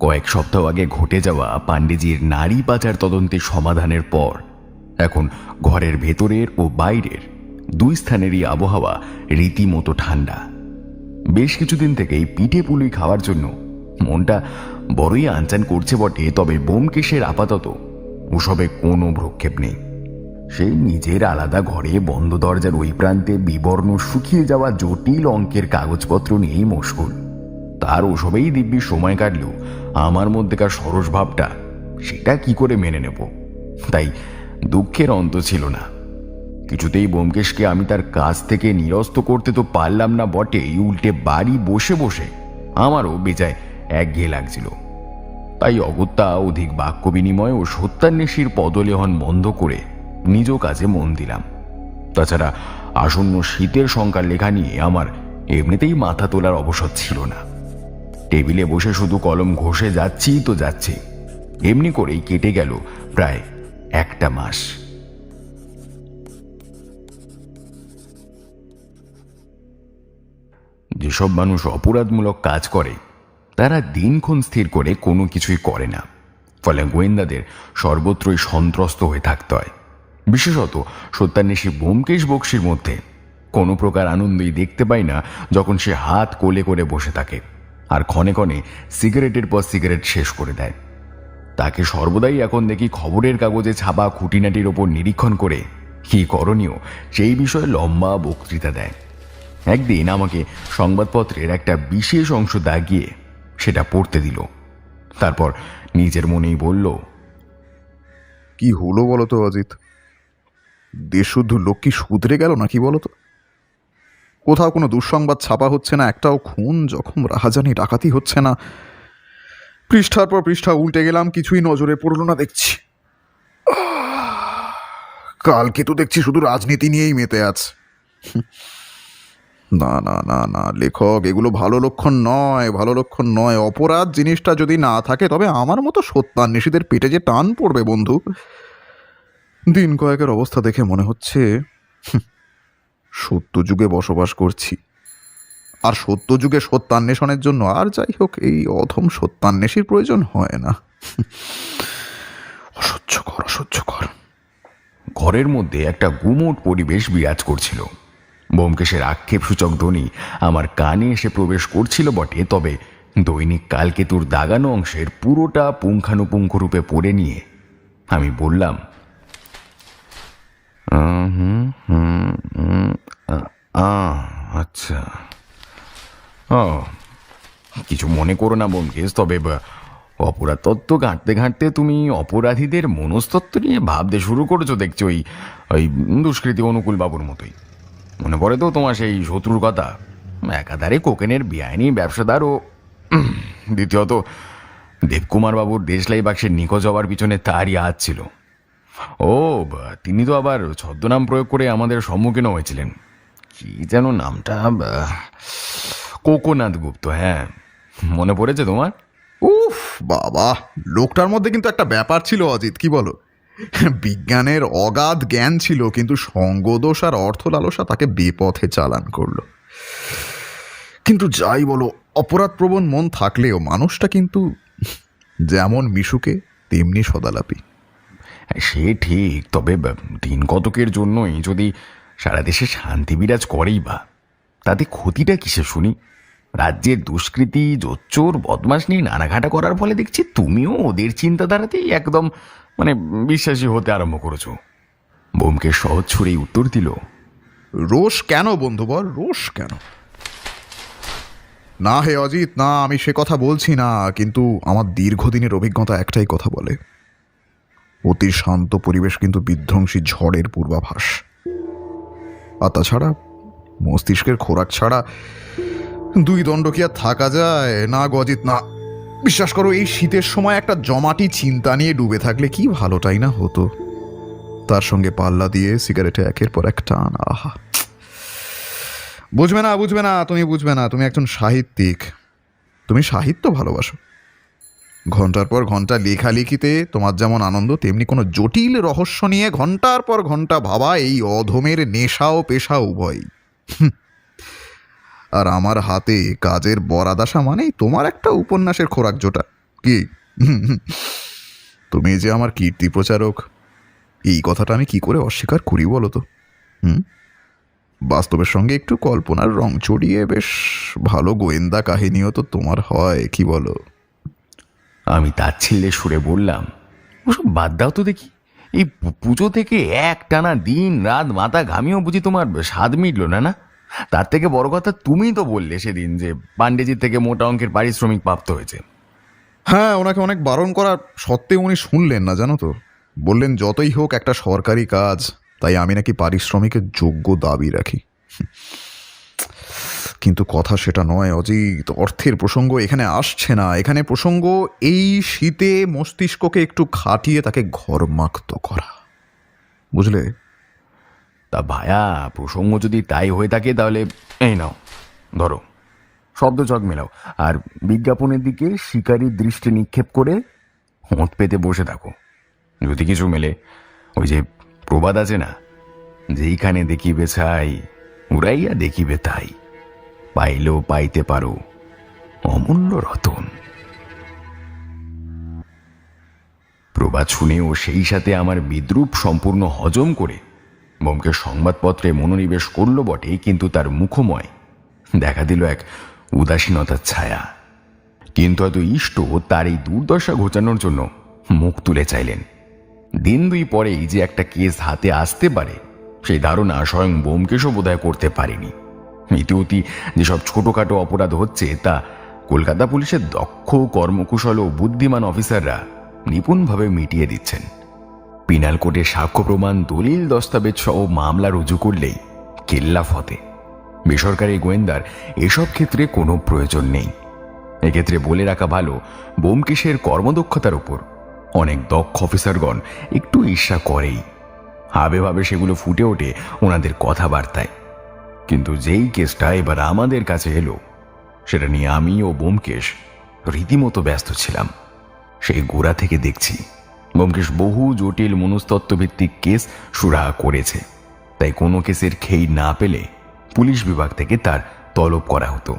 কয়েক সপ্তাহ আগে ঘটে যাওয়া পাণ্ডেজির নারী পাচার তদন্তের সমাধানের পর এখন ঘরের ভেতরের ও বাইরের দুই স্থানেরই আবহাওয়া রীতিমতো ঠান্ডা। বেশ কিছুদিন থেকেই পিঠে পুলি খাওয়ার জন্য মনটা বড়ই আনচান করছে বটে, তবে ব্যোমকেশের আপাতত ওসবে কোনো ভ্রক্ষেপ নেই। সেই নিজের আলাদা ঘরে বন্ধ দরজার ওই প্রান্তে বিবর্ণ শুকিয়ে যাওয়া জটিল অঙ্কের কাগজপত্র নিয়েই মশগুল। তার ওসবেই দিব্যি সময় কাটলেও আমার মধ্যেকার সরস ভাবটা সেটা কি করে মেনে নেব, তাই দুঃখের অন্ত ছিল না। কিছুতেই ব্যোমকেশকে আমি তার কাছ থেকে নিরস্ত করতে তো পারলাম না বটে, উল্টে বাড়ি বসে বসে আমারও বেজায় একঘেয়ে লাগছিল। তাই অগত্যা অধিক বাক্য বিনিময় ও সত্যান্বেষীর পদলেহন বন্ধ করে নিজ কাজে মন দিলাম। তাছাড়া আসন্ন শীতের সংখ্যার লেখা নিয়ে আমার এমনিতেই মাথা তোলার অবসর ছিল না। টেবিলে বসে শুধু কলম ঘষে যাচ্ছি তো যাচ্ছি। এমনি করেই কেটে গেল প্রায় একটা মাস। যেসব মানুষ অপরাধমূলক কাজ করে তারা দিনক্ষণ স্থির করে কোনো কিছুই করে না, ফলে গোয়েন্দাদের সর্বত্রই সন্ত্রস্ত হয়ে থাকতে হয়। বিশেষত সত্যান্বেষী ব্যোমকেশ বক্সির মধ্যে কোনো প্রকার আনন্দই দেখতে পাই না যখন সে হাত কোলে করে বসে থাকে আর ক্ষণে ক্ষণে সিগারেটের পর সিগারেট শেষ করে দেয়। তাকে সর্বদাই এখন দেখি খবরের কাগজে ছাপা খুঁটিনাটির ওপর নিরীক্ষণ করে কি করণীয় সেই বিষয়ে লম্বা বক্তৃতা দেয়। একদিন আমাকে সংবাদপত্রের একটা বিশেষ অংশ দাগিয়ে সেটা পড়তে দিল। তারপর নিজের মনেই বলল, কি হলো বলো তো অজিত? দেশশুদ্ধ লোক কি শুধরে গেল নাকি বলো তো? কোথাও কোনো দুঃসংবাদ ছাপা হচ্ছে না, একটাও খুন জখম রাহাজানি ডাকাতি হচ্ছে না। পৃষ্ঠার পর পৃষ্ঠা উল্টে গেলাম, কিছুই নজরে পড়লো না দেখছি। কালকে তো দেখছি শুধু রাজনীতি নিয়েই মেতে আছে। না না না না লেখক, এগুলো ভালো লক্ষণ নয়, ভালো লক্ষণ নয়। অপরাধ জিনিসটা যদি না থাকে তবে আমার মতো সত্যান্বেষীদের পেটে যে টান পড়বে বন্ধু। দিন কয়েকের অবস্থা দেখে মনে হচ্ছে সত্য যুগে বসবাস করছি। আর সত্য যুগে সত্যান্বেষণের জন্য আর যাই হোক এই অধম সত্যান্বেষীর প্রয়োজন হয় না। অসহ্যকর অসহ্যকর। ঘরের মধ্যে একটা গুমোট পরিবেশ বিরাজ করছিল। ব্যোমকেশের আক্ষেপসূচক ধ্বনি আমার কানে এসে প্রবেশ করছিল বটে, তবে দৈনিক কালকেতুর দাগানো অংশের পুরোটা পুঙ্খানুপুঙ্খ রূপে পড়ে নিয়ে আমি বললাম, আচ্ছা, ও কিছু মনে করো না ব্যোমকেশ, তবে অপরাধ তত্ত্ব ঘাঁটতে ঘাঁটতে তুমি অপরাধীদের মনস্তত্ত্ব নিয়ে ভাবতে শুরু করেছো দেখছি, ওই ওই দুষ্কৃতী অনুকূল বাবুর মতোই। মনে পড়ে তো তোমার সেই শত্রুর কথা, একাধারে কোকেনের বেআইনি ব্যবসাদার ও দ্বিতীয়ত দেবকুমার বাবুর দেশলাই বাক্সের নিখোঁজ হওয়ার পিছনে তারই হাত ছিল। ও তিনি তো আবার ছদ্মনাম প্রয়োগ করে আমাদের সম্মুখীন হয়েছিলেন, কি যেন নামটা, কোকোনাথ গুপ্ত। হ্যাঁ, মনে পড়েছে তোমার? উফ বাবা, লোকটার মধ্যে কিন্তু একটা ব্যাপার ছিল অজিত, কি বলো? বিজ্ঞানের অগাধ জ্ঞান ছিল, কিন্তু সঙ্গদোষ আর অর্থ লালসা তাকে বেপথে চালান করলো। কিন্তু যাই বলো, অপরাধপ্রবণ মন থাকলেও মানুষটা কিন্তু যেমন মিশুকে তেমনি সদালাপি। সে ঠিক, তবে দিন কতকের জন্যই যদি সারা দেশে শান্তি বিরাজ করেই বা তাতে ক্ষতিটা কিসে শুনি? রাজ্যের দুষ্কৃতি জোচ্চোর বদমাশ নিয়ে নানাঘাটা করার ফলে দেখছি তুমিও ওদের চিন্তাধারাতেই একদম বিশ্বাসী হতে আরম্ভ করেছো। ব্যোমকেশ সহজ ছুড়েই উত্তর দিল, রোষ কেন বন্ধু বল, রোষ কেন? না হে অজিত, না, আমি সে কথা বলছি না, কিন্তু আমার দীর্ঘদিনের অভিজ্ঞতা একটাই কথা বলে, অতি শান্ত পরিবেশ কিন্তু বিধ্বংসী ঝড়ের পূর্বাভাস। আর তাছাড়া মস্তিষ্কের খোরাক ছাড়া দুই দণ্ড কি আর থাকা যায়? না গজিত না। বিশ্বাস করো, এই শীতের সময় একটা জমাটি চিন্তা নিয়ে ডুবে থাকলে কি ভালোটাই না হতো। তার সঙ্গে পাল্লা দিয়ে সিগারেটে একের পর এক টান, আহা! বুঝবে না, বুঝবে না, তুমি বুঝবে না। তুমি একজন সাহিত্যিক, তুমি সাহিত্য ভালোবাসো। ঘন্টার পর ঘন্টা লেখালেখিতে তোমার যেমন আনন্দ, তেমনি কোনো জটিল রহস্য নিয়ে ঘন্টার পর ঘন্টা ভাবা এই অধমের নেশা ও পেশা উভয়ই। আর আমার হাতে কাজের বরাদ আসা মানেই তোমার একটা উপন্যাসের খোরাক জোটা। কি? তুমি যে আমার কীর্তি প্রচারক, এই কথাটা আমি কি করে অস্বীকার করি বলো তো? হুম, বাস্তবের সঙ্গে একটু কল্পনার রং চড়িয়ে বেশ ভালো গোয়েন্দা কাহিনীও তো তোমার হয়, কি বলো? আমি তাচ্ছিল্যে সুরে বললাম, ওসব বাদ দাও তো দেখি। এই পুজো থেকে এক টানা দিন রাত মাথা ঘামিয়েও বুঝি তোমার স্বাদ মিটল না? না, তার থেকে বড় কথা, তুমিই তো বললে সেদিন যে পাণ্ডেজির থেকে মোটা অঙ্কের পারিশ্রমিক প্রাপ্ত হয়েছে। হ্যাঁ, ওনাকে অনেক বারণ করার সত্ত্বেও উনি শুনলেন না, জানো তো। বললেন যতই হোক একটা সরকারি কাজ, তাই আমি নাকি পারিশ্রমিকের যোগ্য দাবি রাখি। কিন্তু কথা সেটা নয় অজিত, অর্থের প্রসঙ্গ এখানে আসছে না। এখানে প্রসঙ্গ এই শীতে মস্তিষ্ককে একটু খাটিয়ে তাকে ঘরমাক্ত করা, বুঝলে? তা ভায়া, প্রসঙ্গ যদি তাই হয়ে থাকে তাহলে এই নাও, ধরো, শব্দ চক মেলাও আর বিজ্ঞাপনের দিকে শিকারী দৃষ্টি নিক্ষেপ করে হোঁট পেতে বসে থাকো। যদি কিছু মেলে, ওই যে প্রবাদ আছে না, যেইখানে দেখিবে ছাই উড়াইয়া দেখিবে তাই, পাইলেও পাইতে পারো অমূল্য রতন। প্রবাদ শুনে ও সেই সাথে আমার বিদ্রূপ সম্পূর্ণ হজম করে ব্যোমকেশ সংবাদপত্রে মনোনিবেশ করল বটে, কিন্তু তার মুখময় দেখা দিল এক উদাসীনতার ছায়া। কিন্তু এত ইষ্ট তার এই দুর্দশা ঘোচানোর জন্য মুখ তুলে চাইলেন। দিন দুই পরেই যে একটা কেস হাতে আসতে পারে সেই ধারণা স্বয়ং ব্যোমকেশও বোধহয় করতে পারেনি। ইতিউতি যেসব ছোটখাটো অপরাধ হচ্ছে তা কলকাতা পুলিশের দক্ষ, কর্মকুশল ও বুদ্ধিমান অফিসাররা নিপুণভাবে মিটিয়ে দিচ্ছেন। পিনাল কোর্টে সাক্ষ্য প্রমাণ, দলিল দস্তাবেজ সহ মামলা রুজু করলেই কেল্লা ফতে। বেসরকারি গোয়েন্দার এসব ক্ষেত্রে কোনো প্রয়োজন নেই। এক্ষেত্রে বলে রাখা ভালো, ব্যোমকেশের কর্মদক্ষতার উপর অনেক দক্ষ অফিসারগণ একটু ঈর্ষা করেই। হাবে ভাবে সেগুলো ফুটে ওঠে ওনাদের কথাবার্তায়। কিন্তু যেই কেসটা এবার আমাদের কাছে এলো, সেটা নিয়ে আমি ও ব্যোমকেশ রীতিমতো ব্যস্ত ছিলাম। সেই গোড়া থেকে দেখছি ব্যোমকেশ বহু জটিল মনস্তত্ত্বভিত্তিক কেস সুরাহা করেছে, তাই কোনো কেসের খেই না পেলে পুলিশ বিভাগ থেকে তার তলব করা হতো।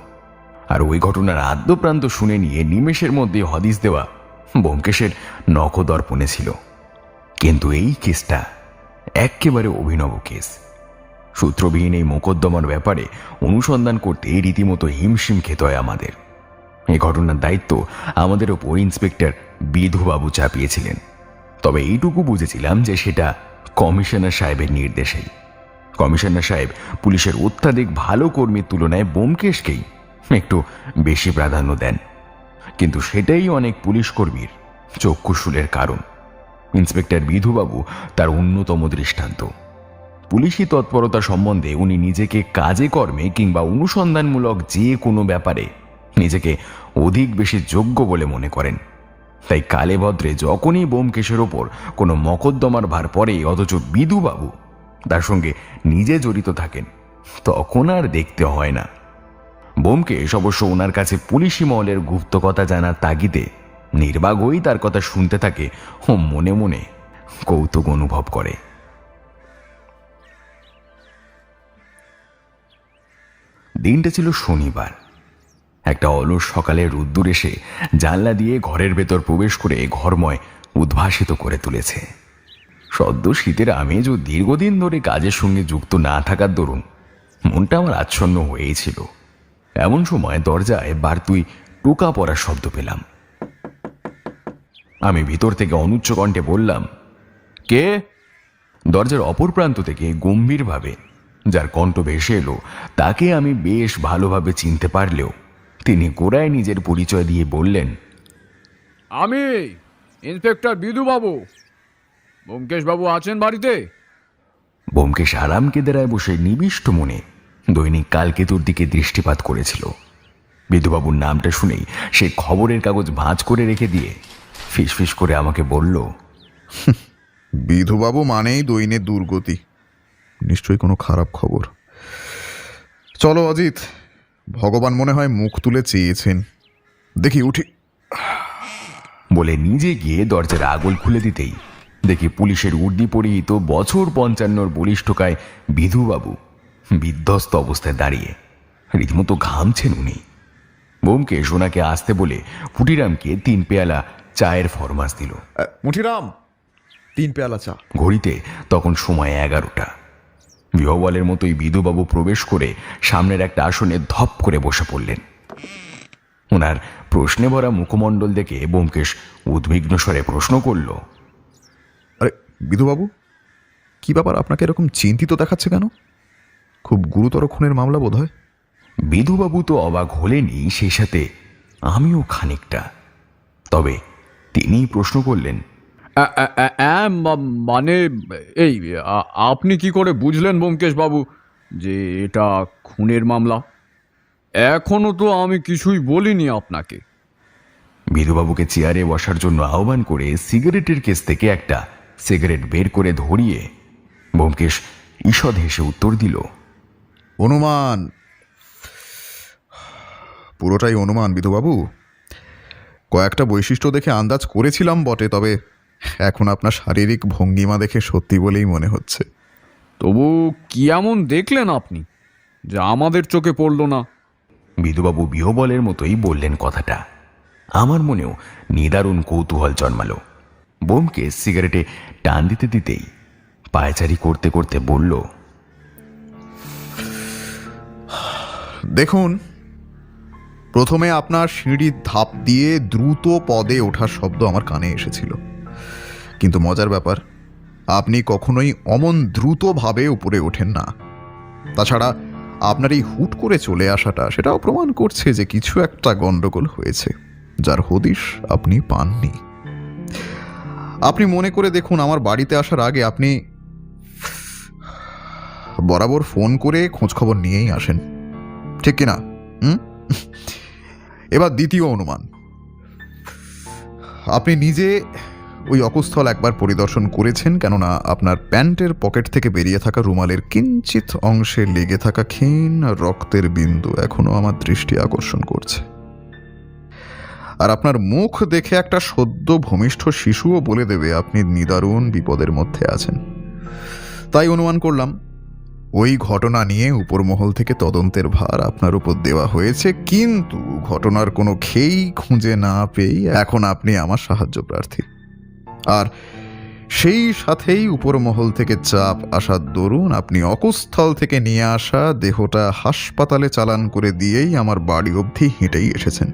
আর ওই ঘটনার আদ্যপ্রান্ত শুনে নিয়ে নিমেষের মধ্যে হদিস দেওয়া ব্যোমকেশের নখদর্পণে ছিল। কিন্তু এই কেসটা একেবারে অভিনব কেস। সূত্রবিহীন এই মোকদ্দমার ব্যাপারে অনুসন্ধান করতে রীতিমতো হিমশিম খেতে হয় আমাদের। এই ঘটনার দায়িত্ব আমাদের ওপর ইন্সপেক্টর বিধুবাবু চাপিয়েছিলেন। তবে এইটুকু বুঝেছিলাম যে সেটা কমিশনার সাহেবের নির্দেশেই। কমিশনার সাহেব পুলিশের অত্যাধিক ভালো কর্মীর তুলনায় ব্যোমকেশকেই একটু বেশি প্রাধান্য দেন। কিন্তু সেটাই অনেক পুলিশ কর্মীর চক্ষুশূলের কারণ। ইন্সপেক্টর বিধুবাবু তার অন্যতম দৃষ্টান্ত। পুলিশি তৎপরতা সম্বন্ধে উনি নিজেকে কাজে কর্মে কিংবা অনুসন্ধানমূলক যে কোনো ব্যাপারে নিজেকে অধিক বেশি যোগ্য বলে মনে করেন। তাই কালে ভদ্রে যখনই ব্যোমকেশের ওপর কোনো মকদ্দমার ভার পড়ে, অথচ বিধুবাবু তার সঙ্গে নিজে জড়িত থাকেন, তখন আর দেখতে হয় না। ব্যোমকেশ অবশ্য ওনার কাছে পুলিশি মহলের গুপ্ত কথা জানার তাগিদে নির্বাক হয়েই তার কথা শুনতে থাকে ও মনে মনে কৌতুক অনুভব করে। দিনটা ছিল শনিবার। একটা অলস সকালে রোদ্দুর এসে জানলা দিয়ে ঘরের ভেতর প্রবেশ করে ঘরময় উদ্ভাসিত করে তুলেছে। সদ্য শীতের আমেজ ও দীর্ঘদিন ধরে কাজের সঙ্গে যুক্ত না থাকার দরুন মনটা আমার আচ্ছন্ন হয়েছিল। এমন সময় দরজায় বারতুই টোকা পড়ার শব্দ পেলাম। আমি ভিতর থেকে অনুচ্চ কণ্ঠে বললাম, কে? দরজার অপর প্রান্ত থেকে গম্ভীরভাবে যার কণ্ঠ ভেসে এলো তাকে আমি বেশ ভালোভাবে চিনতে পারলেও তিনি গোড়ায় নিজের পরিচয় দিয়ে বললেন, আমি ইন্সপেক্টর বিধুবাবু। ব্যোমকেশবাবু আছেন বাড়িতে? ব্যোমকেশ আরাম কেদারায় বসে নিবিষ্ট মনে দৈনিক কালকেতুর দিকে দৃষ্টিপাত করেছিল। বিধুবাবুর নামটা শুনেই সে খবরের কাগজ ভাঁজ করে রেখে দিয়ে ফিসফিস করে আমাকে বলল, বিধুবাবু মানেই দৈনের দুর্গতি, নিশ্চয়ই কোনো খারাপ খবর। চলো অজিত, ভগবান মনে হয় মুখ তুলে চেয়েছেন, দেখি উঠি। বলে নিজে গিয়ে দরজার আগল খুলে দিতেই দেখি পুলিশের উর্দি পরিহিত বছর 55 বলিষ্ঠকায় বিধুবাবু বিধ্বস্ত অবস্থায় দাঁড়িয়ে রীতিমতো ঘামছেন উনি। ব্যোমকেশ ওনাকে আসতে বলে পুটিরামকে 3 পেয়ালা চায়ের ফরমাস দিল। মুঠিরাম, 3 পেয়ালা চা। ঘড়িতে তখন সময় 11টা। বিহওয়ালের মতোই বিধুবাবু প্রবেশ করে সামনের একটা আসনে ধপ করে বসে পড়লেন। ওনার প্রশ্নে ভরা মুখমণ্ডল দেখে ব্যোমকেশ উদ্বিগ্ন স্বরে প্রশ্ন করল, আরে বিধুবাবু, কি ব্যাপার, আপনাকে এরকম চিন্তিত দেখাচ্ছে কেন? খুব গুরুতর খুনের মামলা বোধ হয়। বিধুবাবু তো অবাক হলেনই, সেই সাথে আমিও খানিকটা। তবে তিনি প্রশ্ন করলেন, মানে এই আপনি কি করে বুঝলেন ব্যোমকেশ বাবু যে এটা খুনের মামলা? এখনো তো আমি কিছুই বলিনি আপনাকে। বিধুবাবুকে চেয়ারে বসার জন্য আহ্বান করে সিগারেটের কেস থেকে একটা সিগারেট বের করে ধরিয়ে ব্যোমকেশ ঈষৎ হেসে উত্তর দিল, অনুমান, পুরোটাই অনুমান বিধুবাবু। কয়েকটা বৈশিষ্ট্য দেখে আন্দাজ করেছিলাম বটে, তবে এখন আপনার শারীরিক ভঙ্গিমা দেখে সত্যি বলেই মনে হচ্ছে। তবু কি এমন দেখলেন আপনি যা আমাদের চোখে পড়ল না? বিধুবাবু বিহবলের মতোই বললেন কথাটা। আমার মনেও নিদারুণ কৌতূহল জন্মালো। ব্যোমকেশ সিগারেটে টান দিতে দিতেই পায়চারি করতে করতে বলল, দেখুন, প্রথমে আপনার সিঁড়ির ধাপ দিয়ে দ্রুত পদে ওঠার শব্দ আমার কানে এসেছিল, কিন্তু মজার ব্যাপার, আপনি কখনোই অমন দ্রুতভাবে উপরে ওঠেন না। তাছাড়া আপনার এই হুট করে চলে আসাটা সেটাও প্রমাণ করছে যে কিছু একটা গন্ডগোল হয়েছে, যার হদিশ আপনি পাননি। আপনি মনে করে দেখুন, আমার বাড়িতে আসার আগে আপনি বরাবর ফোন করে খোঁজখবর নিয়েই আসেন, ঠিক কিনা? এবার দ্বিতীয় অনুমান, আপনি নিজে ওই অকুস্থল একবার পরিদর্শন করেছেন, কেননা আপনার প্যান্টের পকেট থেকে বেরিয়ে থাকা রুমালের কিঞ্চিত অংশে লেগে থাকা ক্ষীণ রক্তের বিন্দু এখনো আমার দৃষ্টি আকর্ষণ করছে। আর আপনার মুখ দেখে একটা সদ্য ভূমিষ্ঠ শিশুও বলে দেবে আপনি নিদারুণ বিপদের মধ্যে আছেন। তাই অনুমান করলাম ওই ঘটনা নিয়ে উপরমহল থেকে তদন্তের ভার আপনার উপর দেওয়া হয়েছে, কিন্তু ঘটনার কোনো খেই খুঁজে না পেয়ে এখন আপনি আমার সাহায্য প্রার্থী। আর সেই সাথেই উপরমহল থেকে চাপ আসার দরুন আপনি অকুস্থল থেকে নিয়ে আসা দেহটা হাসপাতালে চালান করে দিয়েই আমার বাড়ি অবধি হেঁটেই এসেছেন।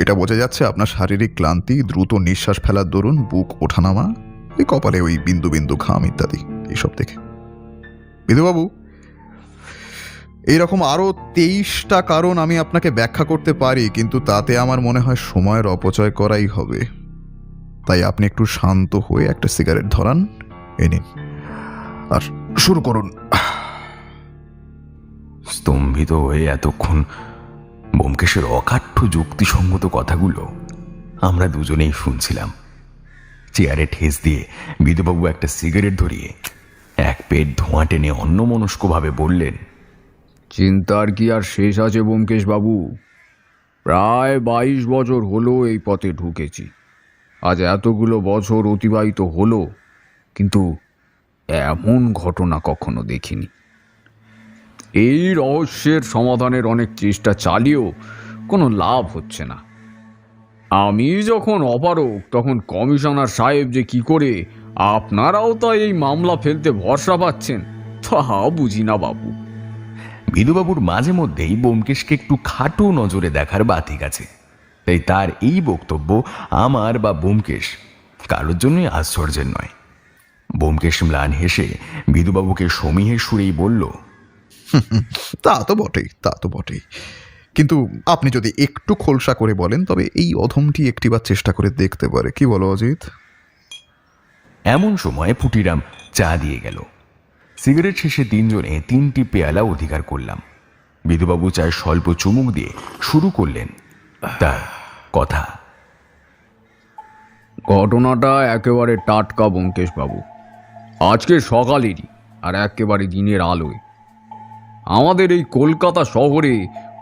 এটা বোঝা যাচ্ছে আপনার শারীরিক ক্লান্তি, দ্রুত নিঃশ্বাস ফেলার দরুন বুক ওঠানামা, ওই কপালে ওই বিন্দু বিন্দু ঘাম ইত্যাদি, এইসব দেখে। বিধুবাবু, এইরকম আরো 23টা কারণ আমি আপনাকে ব্যাখ্যা করতে পারি, কিন্তু তাতে আমার মনে হয় সময়ের অপচয় করাই হবে। তাই আপনি একটু শান্ত হয়ে একটা সিগারেট ধরান, এ নিন, আর শুরু করুন। স্তম্ভিত হয়ে এতক্ষণ ব্যোমকেশের অকাঠ্য যুক্তিসঙ্গত কথাগুলো আমরা দুজনেই শুনছিলাম। চেয়ারে ঠেস দিয়ে বিধুবাবু একটা সিগারেট ধরিয়ে এক পেট ধোঁয়া টেনে অন্যমনস্কভাবে বললেন, চিন্তার কি আর শেষ আছে ব্যোমকেশ বাবু? প্রায় 22 বছর হলো এই পথে ঢুকেছি। আজ এতগুলো বছর অতিবাহিত হলো, কিন্তু এমন ঘটনা কখনো দেখিনি। এই রহস্যের সমাধানের অনেক চেষ্টা চালিয়েও কোনো লাভ হচ্ছে না। আমি যখন অপারক, তখন কমিশনার সাহেব যে কি করে আপনারাও তা এই মামলা ফেলতে ভরসা পাচ্ছেন তা বুঝি না বাবু। বিধুবাবুর মাঝে মধ্যেই ব্যোমকেশকে একটু খাটো নজরে দেখার বাতিক আছে, তাই তার এই বক্তব্য আমার বা ব্যোমকেশ কারোর জন্যই আশ্চর্যের নয়। ব্যোমকেশ ম্লান হেসে বিধুবাবুকে সমীহের সুরেই বলল, তা তো বটেই, তা তো বটেই, কিন্তু আপনি যদি একটু খোলসা করে বলেন তবে এই অধমটি একটিবার চেষ্টা করে দেখতে পারে, কি বলো অজিত? এমন সময় পুটিরাম চা দিয়ে গেল। সিগারেট শেষে 3 জনে 3টি পেয়ালা অধিকার করলাম। বিধুবাবু চায় স্বল্প চুমুক দিয়ে শুরু করলেন তার কথা। ঘটনাটা একেবারে টাটকা ব্যোমকেশ বাবু, আজকে সকালেরই, আর একেবারে দিনের আলোয়। আমাদের এই কলকাতা শহরে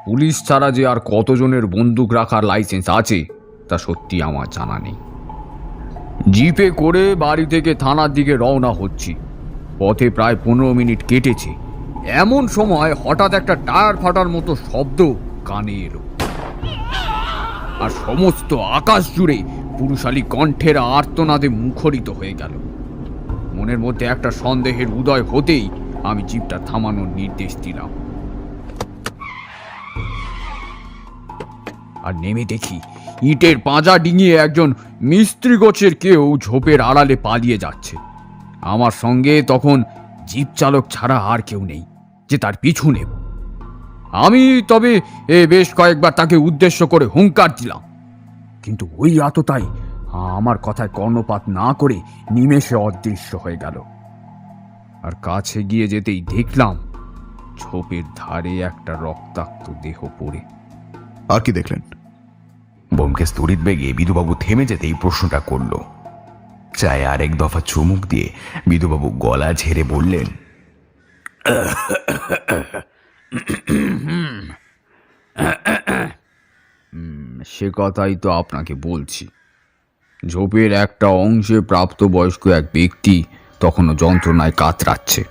পুলিশ ছাড়া যে আর কতজনের বন্দুক রাখার লাইসেন্স আছে তা সত্যি আমার জানা নেই। জিপে করে বাড়ি থেকে থানার দিকে রওনা হচ্ছি, পথে প্রায় 15 মিনিট কেটেছে। এমন সময় হঠাৎ একটা টায়ার ফাটার মতো শব্দ কানে এলো, আর সমস্ত আকাশ জুড়ে পুরুষালী কণ্ঠের আর্তনাদে মুখরিত হয়ে গেল। মনের মধ্যে একটা সন্দেহের উদয় হতেই আমি জিপটা থামানোর নির্দেশ দিলাম। আর নেমে দেখি ইটের পাঁজা ডিঙিয়ে একজন মিস্ত্রি গোছের কেউ ঝোপের আড়ালে পালিয়ে যাচ্ছে। আমার সঙ্গে তখন জিপ চালক ছাড়া আর কেউ নেই যে তার পিছু নেব। আমি তবে বেশ কয়েকবার তাকে উদ্দেশ্য করে হুঙ্কার দিলাম, কিন্তু ওই আততায়ী আমার কথায় কর্ণপাত না করে নিমেষে অদৃশ্য হয়ে গেল। আর কাছে গিয়ে যেতেই দেখলাম ঝোপের ধারে একটা রক্তাক্ত দেহ পড়ে। আর কি দেখলেন? ব্যোমকেশ তড়িৎ বেগে বিধুবাবু থেমে যেতেই প্রশ্নটা করল। চায়ে আরেক দফা চুমুক দিয়ে বিধুবাবু গলা ঝেড়ে বললেন, সে কথাই তো আপনাকে বলছি। ঝোপের একটা অংশে প্রাপ্তবয়স্ক এক ব্যক্তি তখনও যন্ত্রণায় কাতরাচ্ছে।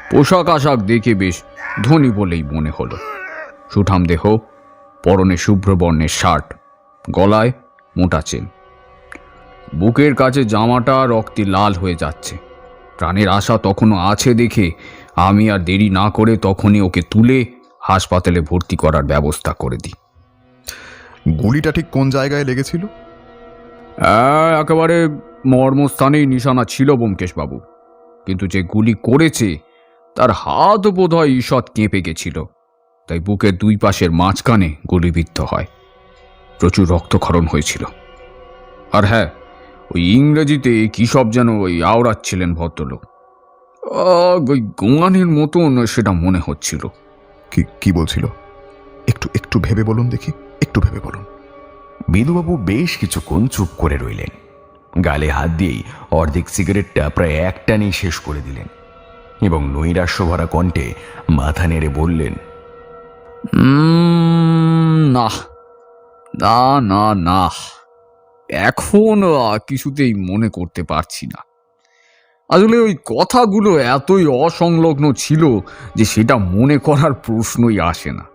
পোশাক আশাক দেখে বেশ ধনী বলেই মনে হলো। সুঠাম দেহ, পরনে শুভ্র বর্ণের শার্ট, গলায় মোটা চেন, বুকের কাছে জামাটা রক্তে লাল হয়ে যাচ্ছে। প্রাণের আশা তখনও আছে দেখে আমি আর দেরি না করে তখনই ওকে তুলে হাসপাতালে ভর্তি করার ব্যবস্থা করে দিই। গুলিটা ঠিক কোন জায়গায় লেগেছিল? একেবারে মর্মস্থানেই নিশানা ছিল ব্যোমকেশবাবু, কিন্তু যে গুলি করেছে তার হাত বোধহয় ঈষৎ কেঁপে গেছিল, তাই বুকের দুই পাশের মাঝখানে গুলিবিদ্ধ হয়। প্রচুর রক্তক্ষরণ হয়েছিল। আর হ্যাঁ, ওই ইংরেজিতে কী সব যেন ওই আওড়াচ্ছিলেন ভদ্রলোক। ওই গোঙানির মতন সেটা মনে হচ্ছিল। কি বলছিল? একটু একটু ভেবে বলুন দেখি, একটু ভেবে বলুন। বিধুবাবু বেশ কিছুক্ষণ চুপ করে রইলেন। গালে হাত দিয়েই অর্ধেক সিগারেটটা প্রায় একটানেই শেষ করে দিলেন এবং নৈরাশ্য ভরা কণ্ঠে মাথা নেড়ে বললেন, না না না না, এখন কিছুতেই মনে করতে পারছি না। আসলে ওই কথাগুলো এতই অসংলগ্ন ছিল যে সেটা মনে করার প্রশ্নই আসে না।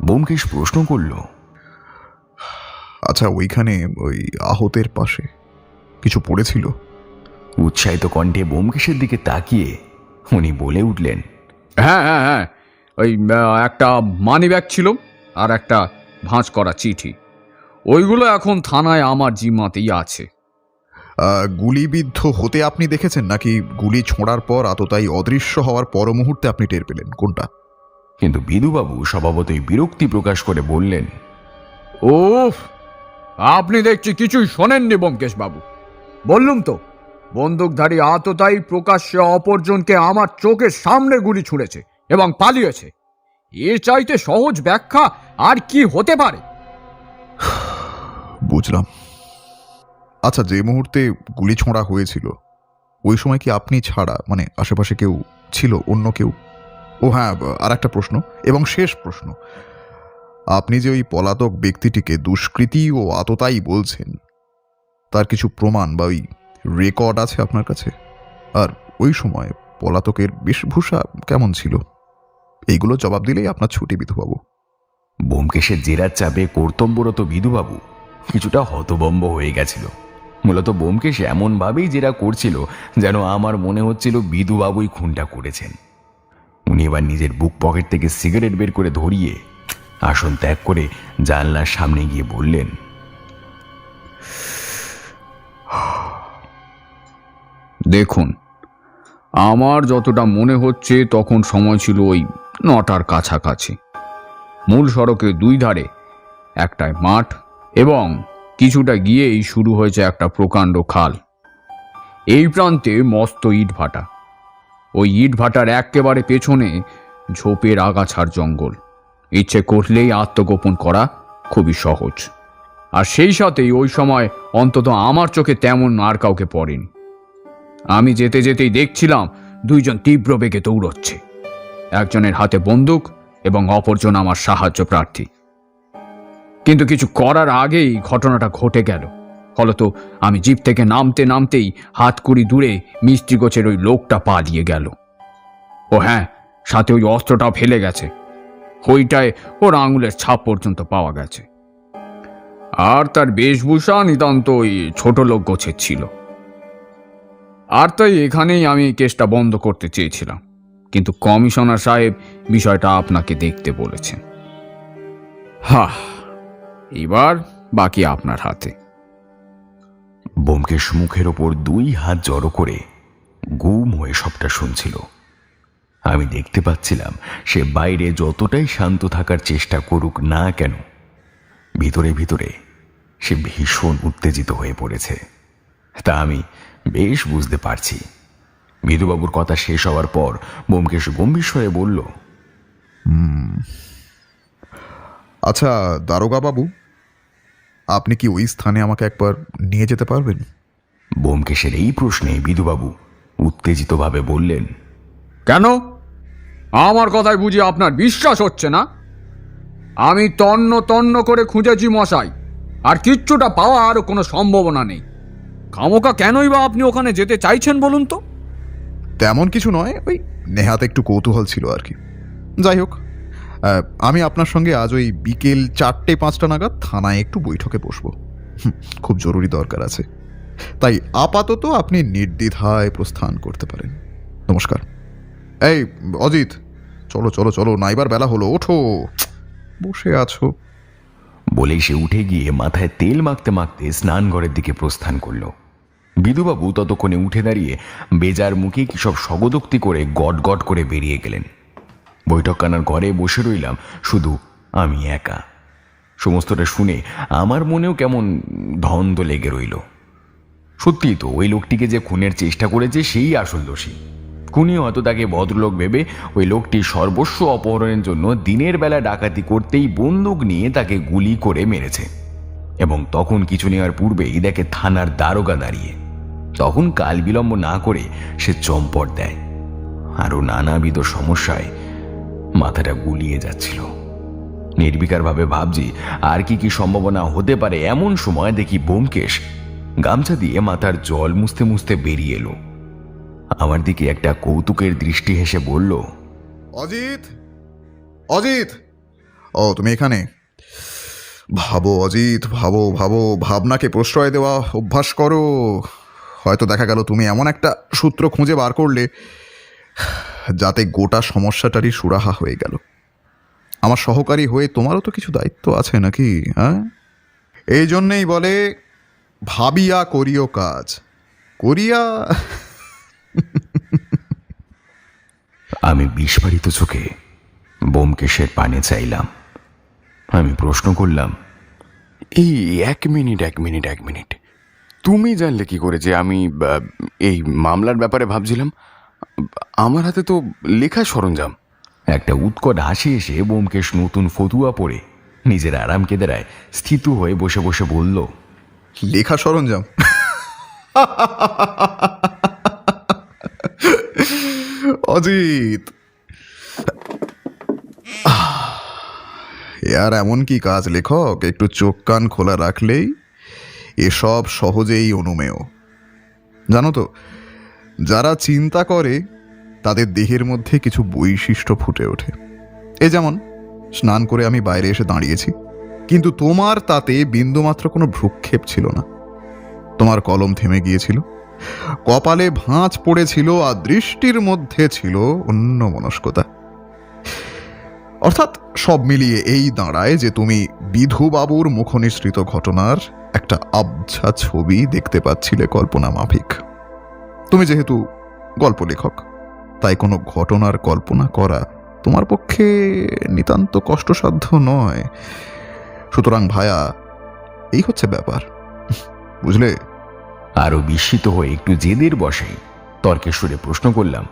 ব্যোমকেশ প্রশ্ন করল, আচ্ছা, ওইখানে ওই আহতের পাশে কিছু পড়েছিল? উৎসাহিত কণ্ঠে ব্যোমকেশের দিকে তাকিয়ে উনি বলে উঠলেন, হ্যাঁ হ্যাঁ হ্যাঁ, ওই একটা মানি ব্যাগ ছিল আর একটা ভাঁজ করা চিঠি। ওইগুলো এখন থানায় আমার জিম্মাতেই আছে। গুলিবিদ্ধ হতে আপনি দেখেছেন, নাকি গুলি ছোঁড়ার পর আততায়ী অদৃশ্য হওয়ার পর মুহূর্তে আপনি টের পেলেন? কোনটা? কিন্তু বিধুবাবু স্বভাবতই বিরক্তি প্রকাশ করে বললেন, ওফ, আপনি দেখছি কিছুই শোনেননি ব্যোমকেশবাবু। বললুম তো, বন্দুকধারী আততায়ী প্রকাশ্যে অপরজনকে আমার চোখের সামনে গুলি ছুঁড়েছে এবং পালিয়েছে। এর চাইতে সহজ ব্যাখ্যা আর কি হতে পারে? বুঝলাম। আচ্ছা, যে মুহূর্তে গুলি ছোঁড়া হয়েছিল ওই সময় কি আপনি ছাড়া মানে আশেপাশে কেউ ছিল, অন্য কেউ? ও হ্যাঁ, আর একটা প্রশ্ন এবং শেষ প্রশ্ন। আপনি যে ওই পলাতক ব্যক্তিটিকে দুষ্কৃতী ও আততায়ী বলছেন, তার কিছু প্রমাণ বা ওই রেকর্ড আছে আপনার কাছে? আর ওই সময় পলাতকের বেশভূষা কেমন ছিল? এইগুলো জবাব দিলেই আপনার ছুটি, বিধুবাবু। ব্যোমকেশের জেরার চাপে কর্তব্যরত বিধুবাবু কিছুটা হতবম্ব হয়ে গেছিল। মূলত ব্যোমকেশ এমনভাবেই জেরা করছিল যেন আমার মনে হচ্ছিল বিধুবাবুই খুনটা করেছেন। উনি এবার নিজের বুক পকেট থেকে সিগারেট বের করে ধরিয়ে আসন ত্যাগ করে জানলার সামনে গিয়ে বললেন, দেখুন, আমার যতটা মনে হচ্ছে তখন সময় ছিল ওই 9টার কাছাকাছি। মূল সড়কের দুই ধারে একটায় মাঠ এবং কিছুটা গিয়েই শুরু হয়েছে একটা প্রকাণ্ড খাল। এই প্রান্তে মস্ত ইটভাটা, ওই ইটভাটার একেবারে পেছনে ঝোপের আগাছার জঙ্গল। ইচ্ছে করলেই আত্মগোপন করা খুবই সহজ। আর সেই সাথেই ওই সময় অন্তত আমার চোখে তেমন আর কাউকে পড়েনি। আমি যেতে যেতেই দেখছিলাম দুইজন তীব্র বেগে দৌড়চ্ছে, একজনের হাতে বন্দুক এবং অপরজন আমার সাহায্য প্রার্থী। কিন্তু কিছু করার আগেই ঘটনাটা ঘটে গেল। ফলত আমি জিপ থেকে নামতে নামতেই হাতকুড়ি দূরে মিস্ত্রি গোছের ওই লোকটা পালিয়ে গেল। ও হ্যাঁ, সাথে ওই অস্ত্রটাও ফেলে গেছে। ওইটায় ওর আঙুলের ছাপ পর্যন্ত পাওয়া গেছে। আর তার বেশভূষা নিতান্ত ওই ছোট লোক গোছের ছিল। আর তাই এখানেই আমি কেসটা বন্ধ করতে চেয়েছিলাম, কিন্তু কমিশনার সাহেব বিষয়টা আপনাকে দেখতে বলেছেন। এবার বাকি আপনার হাতে। ব্যোমকেশ মুখের ওপর 2 হাত জড়ো করে গুম হয়ে সবটা শুনছিল। আমি দেখতে পাচ্ছিলাম সে বাইরে যতটাই শান্ত থাকার চেষ্টা করুক না কেন, ভিতরে ভিতরে সে ভীষণ উত্তেজিত হয়ে পড়েছে। তা আমি বেশ বুঝতে পারছি। বিধুবাবুর কথা শেষ হওয়ার পর ব্যোমকেশ গম্ভীর স্বরে বলল, আচ্ছা দারোগা বাবু, আপনি কি ওই স্থানে আমাকে একবার নিয়ে যেতে পারবেন? ব্যোমকেশের এই প্রশ্নে বিধুবাবু উত্তেজিতভাবে বললেন, কেন? আমার কথায় বুঝি আপনার বিশ্বাস হচ্ছে না? আমি তন্ন তন্ন করে খুঁজেছি মশাই, আর কিচ্ছুটা পাওয়ার কোনো সম্ভাবনা নেই। খামোকা কেনই বা আপনি ওখানে যেতে চাইছেন বলুন তো? তেমন কিছু নয়, ওই নেহাত একটু কৌতূহল ছিল আর কি। যাই হোক, আমি আপনার সঙ্গে আজ ওই বিকেল 4টে-5টা নাগাদ থানায় একটু বৈঠকে বসবো। খুব জরুরি দরকার আছে, তাই আপাতত আপনি নির্দ্বিধায় প্রস্থান করতে পারেন। নমস্কার। এই অজিত, চলো চলো চলো, নাইবার বেলা হলো, ওঠো, বসে আছো। বলেই সে উঠে গিয়ে মাথায় তেল মাখতে মাখতে স্নানঘরের দিকে প্রস্থান করল। বিধুবাবু ততক্ষণে উঠে দাঁড়িয়ে বেজার মুখে কি সব স্বগতোক্তি করে গট গট করে বেরিয়ে গেলেন। বৈঠকখানার ঘরে বসে রইলাম শুধু আমি একা। সমস্তটা শুনে আমার মনেও কেমন ধন্দ লেগে রইল। সত্যিই তো, ওই লোকটিকে যে খুনের চেষ্টা করেছে সেই আসল দোষী। খুনি হয়তো তাকে ভদ্রলোক ভেবে ওই লোকটি সর্বস্ব অপহরণের জন্য দিনের বেলা ডাকাতি করতেই বন্দুক নিয়ে তাকে গুলি করে মেরেছে। এবং তখন কিছু নেওয়ার পূর্বেই দেখে থানার দারোগা দাঁড়িয়ে। তখন কাল বিলম্ব না করে সে চম্পট দেয়। আরও নানাবিধ সমস্যায় মাথাটা গুলিয়ে যাচ্ছিল। নির্বিকারভাবে ভাবছি আর কি কি সম্ভাবনা হতে পারে। এমন সময় দেখি ব্যোমকেশ গামছা দিয়ে মাথার জল মুছতে মুছতে বেরিয়ে এলো। আমার দিকে একটা কৌতুকের দৃষ্টি হেসে বলল, অজিত, অজিত, ও তুমি এখানে? ভাবো অজিত, ভাবো ভাবো, ভাবনাকে প্রশ্রয় দেওয়া অভ্যাস করো। হয়তো দেখা গেল তুমি এমন একটা সূত্র খুঁজে বার করলে যাতে গোটা সমস্যাটারই সুরাহা হয়ে গেল। আমার সহকারী হয়ে তোমারও তো কিছু দায়িত্ব আছে নাকি? হ্যাঁ, এই জন্যেই বলে ভাবিয়া করিও কাজ, করিয়া। আমি বিস্ফারিত চোখে ব্যোমকেশের পানে চাইলাম। আমি প্রশ্ন করলাম, এই এক মিনিট, তুমি জানলে কি করে যে আমি এই মামলার ব্যাপারে ভাবছিলাম? আমার হাতে তো লেখা সরঞ্জাম। একটা উৎকট হাসি এসে ব্যোমকেশ নতুন ফতুয়া পরে নিজের আরাম কেদারায় স্থিত হয়ে বসে বসে বলল, লেখা সরঞ্জাম? অজিত, আর এমন কি কাজ লেখক, একটু চোখ কান খোলা রাখলেই এসব সহজেই অনুমেয়। জানো তো, যারা চিন্তা করে তাদের দেহের মধ্যে কিছু বৈশিষ্ট্য ফুটে ওঠে। এই যেমন স্নান করে আমি বাইরে এসে দাঁড়িয়েছি, কিন্তু তোমার তাতে বিন্দুমাত্র কোনো ভ্রুক্ষেপ ছিল না। তোমার কলম থেমে গিয়েছিল, কপালে ভাঁজ পড়েছিল, আর দৃষ্টির মধ্যে ছিল অন্যমনস্কতা। অর্থাৎ সব মিলিয়ে এই দাঁড়ায় যে তুমি বিধুবাবুর মুখনিসৃত ঘটনার একটা আবছা ছবি দেখতে পাচ্ছিলে কল্পনা মাফিক। তুমি যেহেতু গল্প লেখক, তাই কোনো ঘটনার কল্পনা করা তোমার পক্ষে নিতান্ত কষ্টসাধ্য নয়। সুতরাং ভায়া, এই হচ্ছে ব্যাপার, বুঝলে? আরো বিস্মিত হয়ে একটু জেদের বসে তর্কের সুরে প্রশ্ন করলাম,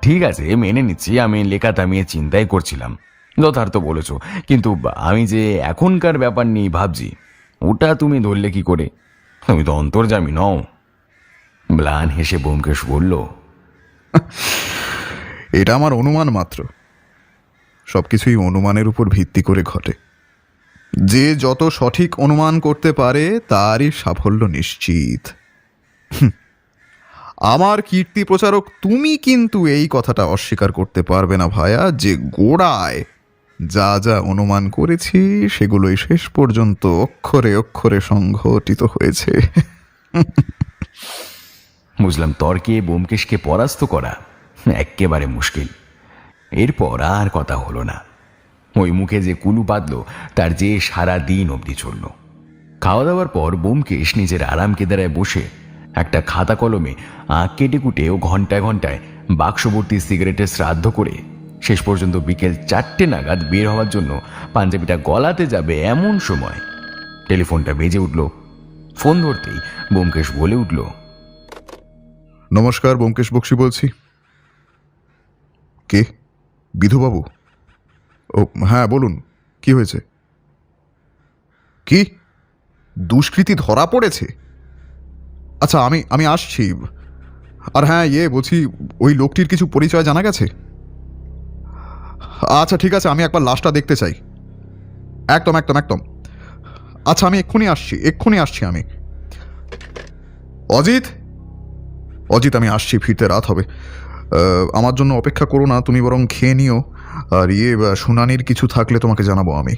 ঠিক আছে, মেনে নিচ্ছি আমি লেখা থামিয়ে চিন্তাই করছিলাম, যথার্থ বলেছ, কিন্তু আমি যে এখনকার ব্যাপার নিয়ে ভাবছি ওটা তুমি ধরলে কি করে? তুমি তো অন্তর্যামী নও। ম্লান হেসে ব্যোমকেশ বলল, এটা আমার অনুমান মাত্র। সবকিছুই অনুমানের উপর ভিত্তি করে ঘটে। যে যত সঠিক অনুমান করতে পারে তারই সাফল্য নিশ্চিত। আমার কীর্তি প্রচারক তুমি কিন্তু এই কথাটা অস্বীকার করতে পারবে না ভায়া যে গোড়ায় যা যা অনুমান করেছি সেগুলোই শেষ পর্যন্ত অক্ষরে অক্ষরে সংঘটিত হয়েছে। বুঝলাম তর্কে ব্যোমকেশকে পরাস্ত করা একেবারে মুশকিল। এরপর আর কথা হলো না। ওই মুখে যে কুলু বাঁধলো তার যে সারা দিন অবধি চলল। খাওয়া দাওয়ার পর ব্যোমকেশ নিজের আরাম কেদারায় বসে একটা খাতা কলমে আঁক কেটে কুটে ও ঘন্টায় ঘন্টায় বাক্সভর্তি সিগারেটের শ্রাদ্ধ করে শেষ পর্যন্ত বিকেল 4টে নাগাদ বের হওয়ার জন্য পাঞ্জাবিটা গলাতে যাবে এমন সময় টেলিফোনটা বেজে উঠল। ফোন ধরতেই ব্যোমকেশ বলে উঠল, নমস্কার, ব্যোমকেশ বক্সী বলছি। কে? বিধুবাবু? ও হ্যাঁ, বলুন, কি হয়েছে? কি দুষ্কৃতী ধরা পড়েছে? আচ্ছা, আমি আসছি। আর হ্যাঁ, বলছি, ওই লোকটির কিছু পরিচয় জানা গেছে? আচ্ছা ঠিক আছে, আমি একবার লাশটা দেখতে চাই। একদম একদম একদম। আচ্ছা, আমি এক্ষুনি আসছি আমি। অজিত, আমি আসছি, ফিরতে রাত হবে। আমার জন্য অপেক্ষা করো না, তুমি বরং খেয়ে নিও। আর শুনানির কিছু থাকলে তোমাকে জানাবো আমি।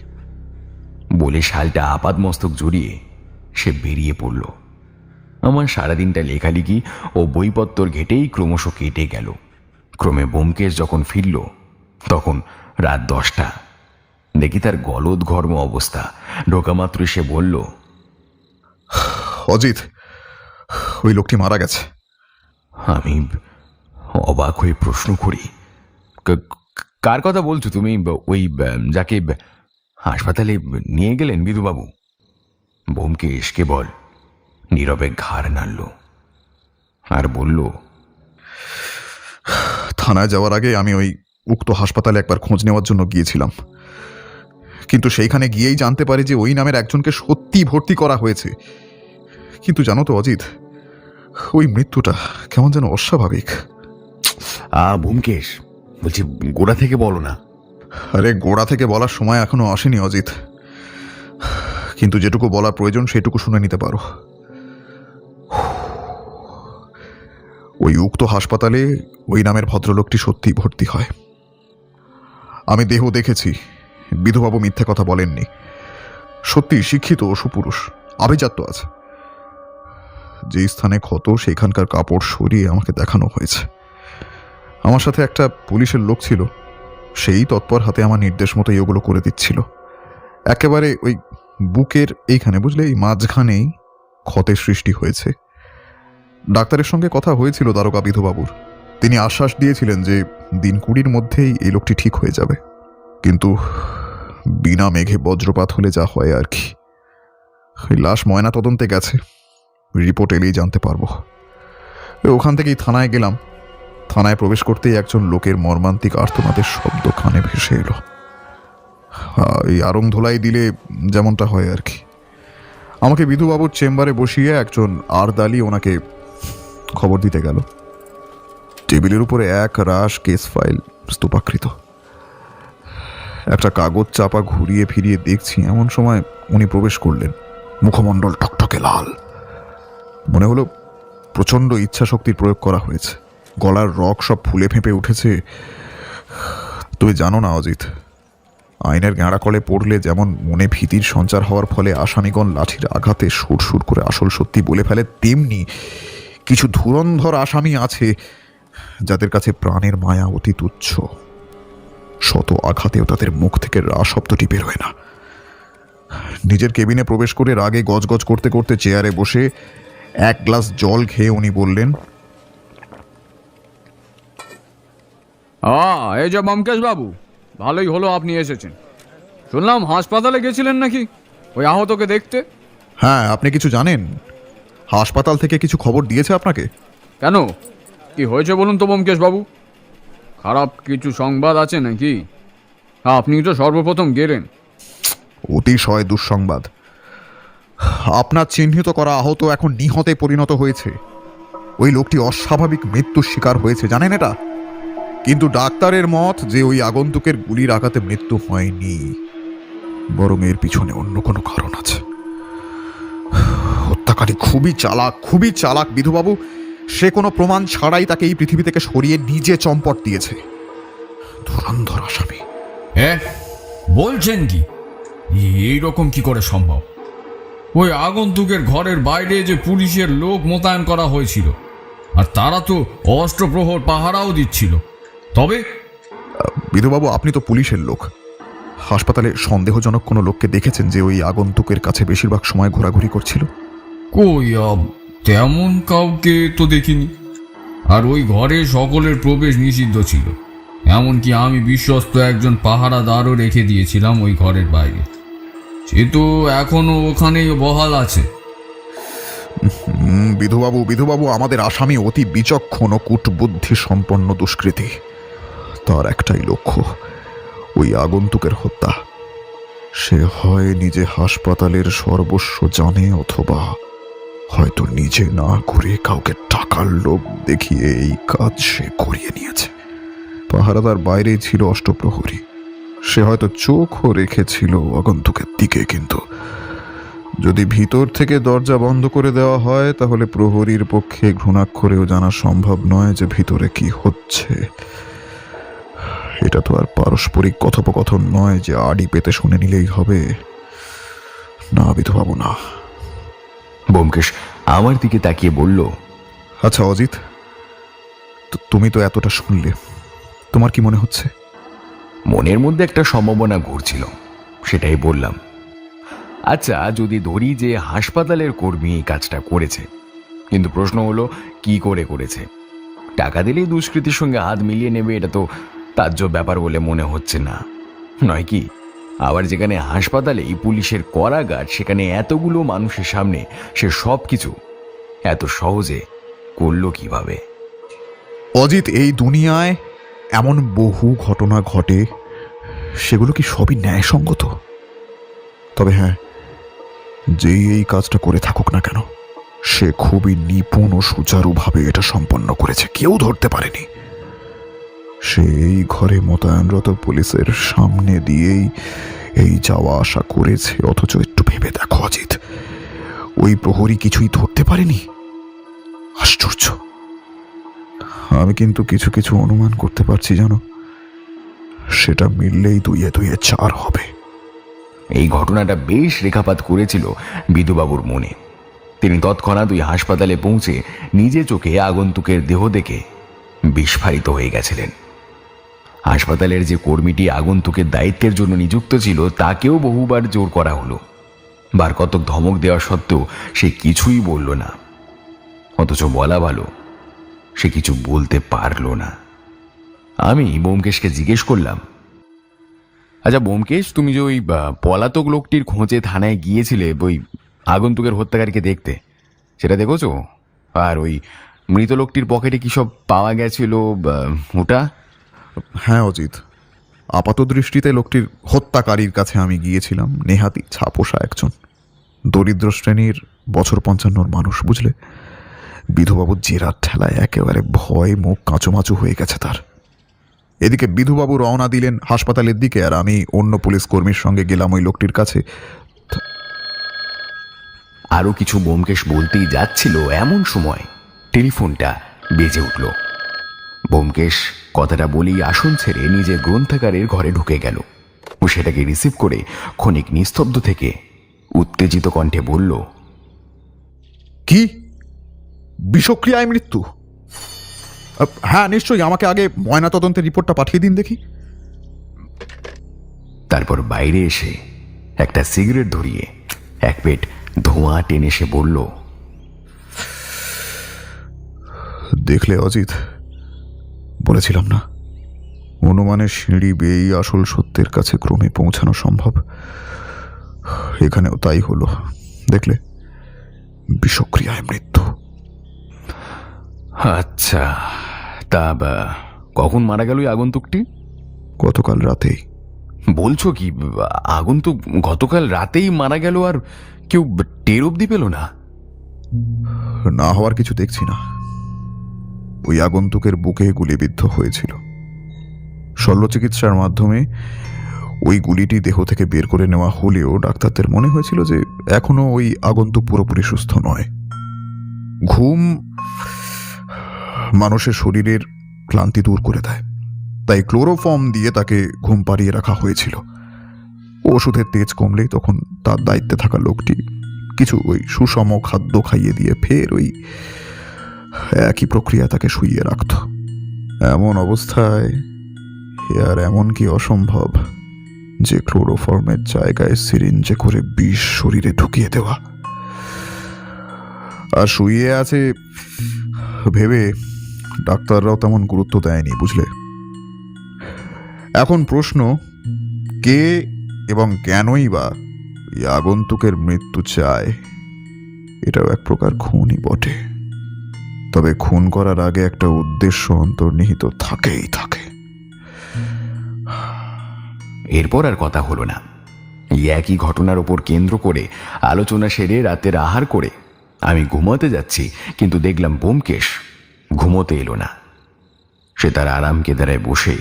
বলে শালটা আপাদ মস্তক জড়িয়ে সে বেরিয়ে পড়ল। আমার সারাদিনটা লেখালেখি ও বইপত্তর ঘেটেই ক্রমশ কেটে গেল। ক্রমে ব্যোমকেশ যখন ফিরল তখন রাত 10টা। দেখি তার গলদঘর্ম অবস্থা। ঢোকামাত্র সে বলল, অজিত, ওই লোকটি মারা গেছে। আমি অবাক হয়ে প্রশ্ন করি, কার কথা বলছো তুমি? ওই যাকে হাসপাতালে নিয়ে গেলেন বিধুবাবু? ব্যোমকেশ কেবল নীরবে ঘাড় নাড়ল আর বলল, থানায় যাওয়ার আগে আমি ওই উক্ত হাসপাতালে একবার খোঁজ নেওয়ার জন্য গিয়েছিলাম, কিন্তু সেইখানে গিয়েই জানতে পারি যে ওই নামের একজনকে সত্যি ভর্তি করা হয়েছে। কিন্তু জানো তো অজিত, ওই মৃত্যুটা কেমন যেন অস্বাভাবিক। ব্যোমকেশ, বলছি গোড়া থেকে বলো না। আরে গোড়া থেকে বলার সময় এখনো আসেনি অজিত, কিন্তু যেটুকু বলা প্রয়োজন সেটুকু শুনে নিতে পারো। ওই উক্ত হাসপাতালে ওই নামের ভদ্রলোকটি সত্যি ভর্তি হয়। আমি দেহ দেখেছি, বিধুবাবু মিথ্যে কথা বলেননি। সত্যি শিক্ষিত ও সুপুরুষ, আভিজাত্য আছে। যে স্থানে ক্ষত সেখানকার কাপড় সরিয়ে আমাকে দেখানো হয়েছে। আমার সাথে একটা পুলিশের লোক ছিল, সেই তৎপর হাতে আমার নির্দেশ মতোই ওগুলো করে দিচ্ছিল। একেবারে ওই বুকের এইখানে, বুঝলে, এই মাঝখানেই ক্ষতের সৃষ্টি হয়েছে। ডাক্তারের সঙ্গে কথা হয়েছিল দারোগা বিধুবাবুর। তিনি আশ্বাস দিয়েছিলেন যে দিন 20 মধ্যেই এই লোকটি ঠিক হয়ে যাবে। কিন্তু বিনা মেঘে বজ্রপাত হলে যা হয় আর কি। লাশ ময়না তদন্তে গেছে, রিপোর্ট এলেই জানতে পারবো। ওখান থেকেই থানায় গেলাম। থানায় প্রবেশ করতেই একজন লোকের মর্মান্তিক আর্তনাদের শব্দ কানে ভেসে এলো। এই আরং ধোলাই দিলে যেমনটা হয় আর কি। আমাকে বিধুবাবুর চেম্বারে বসিয়ে একজন আরদালি ওনাকে খবর দিতে গেল। টেবিলের উপরে এক রাশ কেস ফাইল স্তূপাকৃত। একটা কাগজ চাপা ঘুরিয়ে ফিরিয়ে দেখছি, এমন সময় উনি প্রবেশ করলেন। মুখমণ্ডল টকটকে লাল। মনে হলো প্রচণ্ড ইচ্ছা শক্তির প্রয়োগ করা হয়েছে। গলার রগ সব ফুলে ফেঁপে উঠেছে। তুমি জানো না অজিত, আইনের গাঁড়া কলে পড়লে যেমন মনে ভীতির সঞ্চার হওয়ার ফলে আসামিগণ লাঠির আঘাতে সুর করে আসল সত্যি বলে ফেলে, তেমনি কিছু ধুরন্ধর আসামি আছে যাদের কাছে প্রাণের মায়া অতি তুচ্ছ। শত আঘাতেও তাদের মুখ থেকে রা শব্দটি বের হয় না। নিজের কেবিনে প্রবেশ করে রাগে গজগজ করতে করতে চেয়ারে বসে এক গ্লাস জল খেয়ে উনি বললেন, এই যে ব্যোমকেশ বাবু, ভালোই হলো আপনি এসেছেন। শুনলাম হাসপাতালে গেছিলেন নাকি ওই আহতকে দেখতে? হ্যাঁ, আপনি কিছু জানেন? হাসপাতাল থেকে কিছু খবর দিয়েছে আপনাকে? কেন, কি হয়েছে বলুন তো ব্যোমকেশ বাবু? খারাপ কিছু সংবাদ আছে নাকি? আপনি তো সর্বপ্রথম গেলেন। অতিশয় দুঃসংবাদ। আপনার চিহ্নিত করা আহত এখন নিহতে পরিণত হয়েছে। ওই লোকটি অস্বাভাবিক মৃত্যুর শিকার হয়েছে, জানেন এটা? কিন্তু ডাক্তারের মত যে ওই আগন্তুকের গুলির আঘাতে মৃত্যু হয়নি, বরং এর পিছনে অন্য কোনো কারণ আছে। হত্যাকারী খুবই চালাক বিধুবাবু। সে কোনো প্রমাণ ছাড়াই তাকে এই পৃথিবী থেকে সরিয়ে নিজে চম্পট দিয়েছে। ধুরন্ধর আসামি। হ্যাঁ, বলছেন কি? এই রকম কি করে সম্ভব? ওই আগন্তুকের ঘরের বাইরে যে পুলিশের লোক মোতায়েন করা হয়েছিল, আর তারা তো অষ্টপ্রহর পাহারাও দিচ্ছিল। তবে বিধুবাবু, আপনি তো পুলিশের লোক। হাসপাতালে সন্দেহজনক কোনো লোককে দেখেছেন যে ওই আগন্তুকের কাছে বেশিরভাগ সময় ঘোরাঘুরি করছিল? কই, তেমন কাউকে তো দেখিনি। আর ওই ঘরে সকলের প্রবেশ নিষিদ্ধ ছিল। এমনকি আমি বিশ্বস্ত একজন পাহারাদারও রেখে দিয়েছিলাম ওই ঘরের বাইরে। সে তো এখনো ওখানেই বহাল আছে। বিধুবাবু, আমাদের আসামি অতি বিচক্ষণ ও কূটবুদ্ধি সম্পন্ন দুষ্কৃতী। তার একটাই লক্ষ্য, ওই আগন্তুকের হত্যা। সে হয় নিজে হাসপাতালের সর্বস্ব জানে, অথবা হয়তো নিজে না করে কাউকে টাকার লোভ দেখিয়ে এই কাজ সে করিয়ে নিয়েছে। পাহারাদার বাইরেই ছিল অষ্টপ্রহরী। সে হয়তো চোখও রেখেছিল আগন্তুকের দিকে, কিন্তু যদি ভিতর থেকে দরজা বন্ধ করে দেওয়া হয় তাহলে প্রহরীর পক্ষে ঘুণাক্ষরেও জানা সম্ভব নয় যে ভিতরে কি হচ্ছে। এটা তো আর পারস্পরিক কথোপকথন নয় যে আড়ি পেতে শুনে নিলেই হবে। না বিধুবাবু, না। ব্যোমকেশ আমার দিকে তাকিয়ে বলল, আচ্ছা অজিত, তুমি তো এতটা শুনলে, তোমার কি মনে হচ্ছে? মনের মধ্যে একটা সম্ভাবনা ঘুরছিল, সেটাই বললাম। আচ্ছা, যদি ধরি যে হাসপাতালের কর্মী এই কাজটা করেছে, কিন্তু প্রশ্ন হলো কি করে করেছে? টাকা দিলেই দুষ্কৃতির সঙ্গে হাত মিলিয়ে নেবে, এটা তো তাজ্জব ব্যাপার বলে মনে হচ্ছে না, নয় কি? আবার যেখানে হাসপাতালেই পুলিশের কড়াগার্ড, সেখানে এতগুলো মানুষের সামনে সে সব কিছু এত সহজে করলো কিভাবে? অজিত, এই দুনিয়ায় এমন বহু ঘটনা ঘটে, সেগুলো কি সবই ন্যায়সঙ্গত? তবে হ্যাঁ, যেই এই কাজটা করে থাকুক না কেন, সে খুবই নিপুণ ও সুচারুভাবে এটা সম্পন্ন করেছে, কেউ ধরতে পারেনি। সে এই ঘরে মোতায়েনরত পুলিশের সামনে দিয়েই এই যাওয়া আসা করেছে, অথচ একটু ভেবে দেখো অজিত, ওই প্রহরী কিছুই ধরতে পারেনি। আশ্চর্য। আমি কিন্তু কিছু কিছু অনুমান করতে পারছি, জানো, সেটা মিললেই দুইয়ে দুইয়ে চার হবে। এই ঘটনাটা বেশ রেখাপাত করেছিল বিধুবাবুর মনে। তিনি তৎক্ষণাৎ ওই হাসপাতালে পৌঁছে নিজে চোখে আগন্তুকের দেহ দেখে বিস্ফারিত হয়ে গেছিলেন। হাসপাতালের যে কর্মীটি আগন্তুকের দায়িত্বের জন্য নিযুক্ত ছিল, তাকেও বহুবার জোর করা হলো। বার কতক ধমক দেওয়া সত্ত্বেও সে কিছুই বলল না। অথচ বলা ভালো, সে কিছু বলতে পারল না। আমি ব্যোমকেশকে জিজ্ঞেস করলাম, আচ্ছা ব্যোমকেশ, তুমি যে ওই পলাতক লোকটির খোঁজে থানায় গিয়েছিলে ওই আগন্তুকের হত্যাকারীকে দেখতে, সেটা দেখেছো? আর ওই মৃত লোকটির পকেটে কি সব পাওয়া গেছিল ওটা? হ্যাঁ অজিত, আপাত দৃষ্টিতে লোকটির হত্যাকারীর কাছে আমি গিয়েছিলাম। নেহাতি ছাপোষা একজন দরিদ্র শ্রেণীর বছর 55 মানুষ, বুঝলে। বিধুবাবুর জেরার ঠেলায় একেবারে ভয় মুখ কাঁচুমাচু হয়ে গেছে তার। এদিকে বিধুবাবু রওনা দিলেন হাসপাতালের দিকে, আর আমি অন্য পুলিশ কর্মীর সঙ্গে গেলাম ওই লোকটির কাছে। আরো কিছু ব্যোমকেশ বলতেই যাচ্ছিল, এমন সময় টেলিফোনটা বেজে উঠল। ব্যোমকেশ কথাটা বলেই আসন ছেড়ে নিজের গ্রন্থাগারের ঘরে ঢুকে গেল ও সেটাকে রিসিভ করে ক্ষণিক নিস্তব্ধ থেকে উত্তেজিত কণ্ঠে বলল, কি বিষক্রিয়ায় মৃত্যু? হ্যাঁ নিশ্চয়ই, আমাকে আগে ময়নাতদন্তের রিপোর্টটা পাঠিয়ে দিন দেখি। তারপর বাইরে এসে একটা সিগারেট ধরিয়ে এক পেট ধোঁয়া টেনে সে বলল, দেখলে অজিত, বলেছিলাম না, অনুমানের সিঁড়ি বেয়েই আসল সত্যের কাছে ক্রমে পৌঁছানো সম্ভব। এখানেও তাই হলো, দেখলে, বিষক্রিয়ায় মৃত্যু। আচ্ছা, তা কখন মারা গেল ওই আগন্তুকটি? গতকাল রাতেই। বলছো কি, আগন্তুক গতকাল রাতেই মারা গেল আর কেউ টের অব্দি পেল না? না হওয়ার কিছু দেখছি না। ওই আগন্তুকের বুকে গুলিবিদ্ধ হয়েছিল। শল্য চিকিৎসার মাধ্যমে ওই গুলিটি দেহ থেকে বের করে নেওয়া হলেও ডাক্তারদের মনে হয়েছিল যে এখনো ওই আগন্তুক পুরোপুরি সুস্থ নয়। ঘুম মানুষের শরীরের ক্লান্তি দূর করে দেয়, তাই ক্লোরোফর্ম দিয়ে তাকে ঘুম পাড়িয়ে রাখা হয়েছিল। ওষুধের তেজ কমলেই তখন তার দায়িত্বে থাকা লোকটি কিছু ওই সুষম খাদ্য খাইয়ে দিয়ে ফের ওই একই প্রক্রিয়া তাকে শুইয়ে রাখত। এমন অবস্থায় আর এমন কি অসম্ভব যে ক্লোরোফর্মের জায়গায় সিরিঞ্জে করে বিষ শরীরে ঢুকিয়ে দেওয়া। আর শুইয়ে আছে ভেবে ডাক্তাররাও তেমন গুরুত্ব দেয়নি, বুঝলে। এখন প্রশ্ন, কে এবং কেনই বা এই আগন্তুকের মৃত্যু চায়? এটাও এক প্রকার খুনই বটে, তবে খুন করার আগে একটা উদ্দেশ্য অন্তর্নিহিত থাকেই থাকে। এরপর আর কথা হলো না। এই একই ঘটনার উপর কেন্দ্র করে আলোচনা সেরে রাতের আহার করে আমি ঘুমাতে যাচ্ছি, কিন্তু দেখলাম ব্যোমকেশ ঘুমোতে এলো না। সে তার আরাম কেদারায় বসে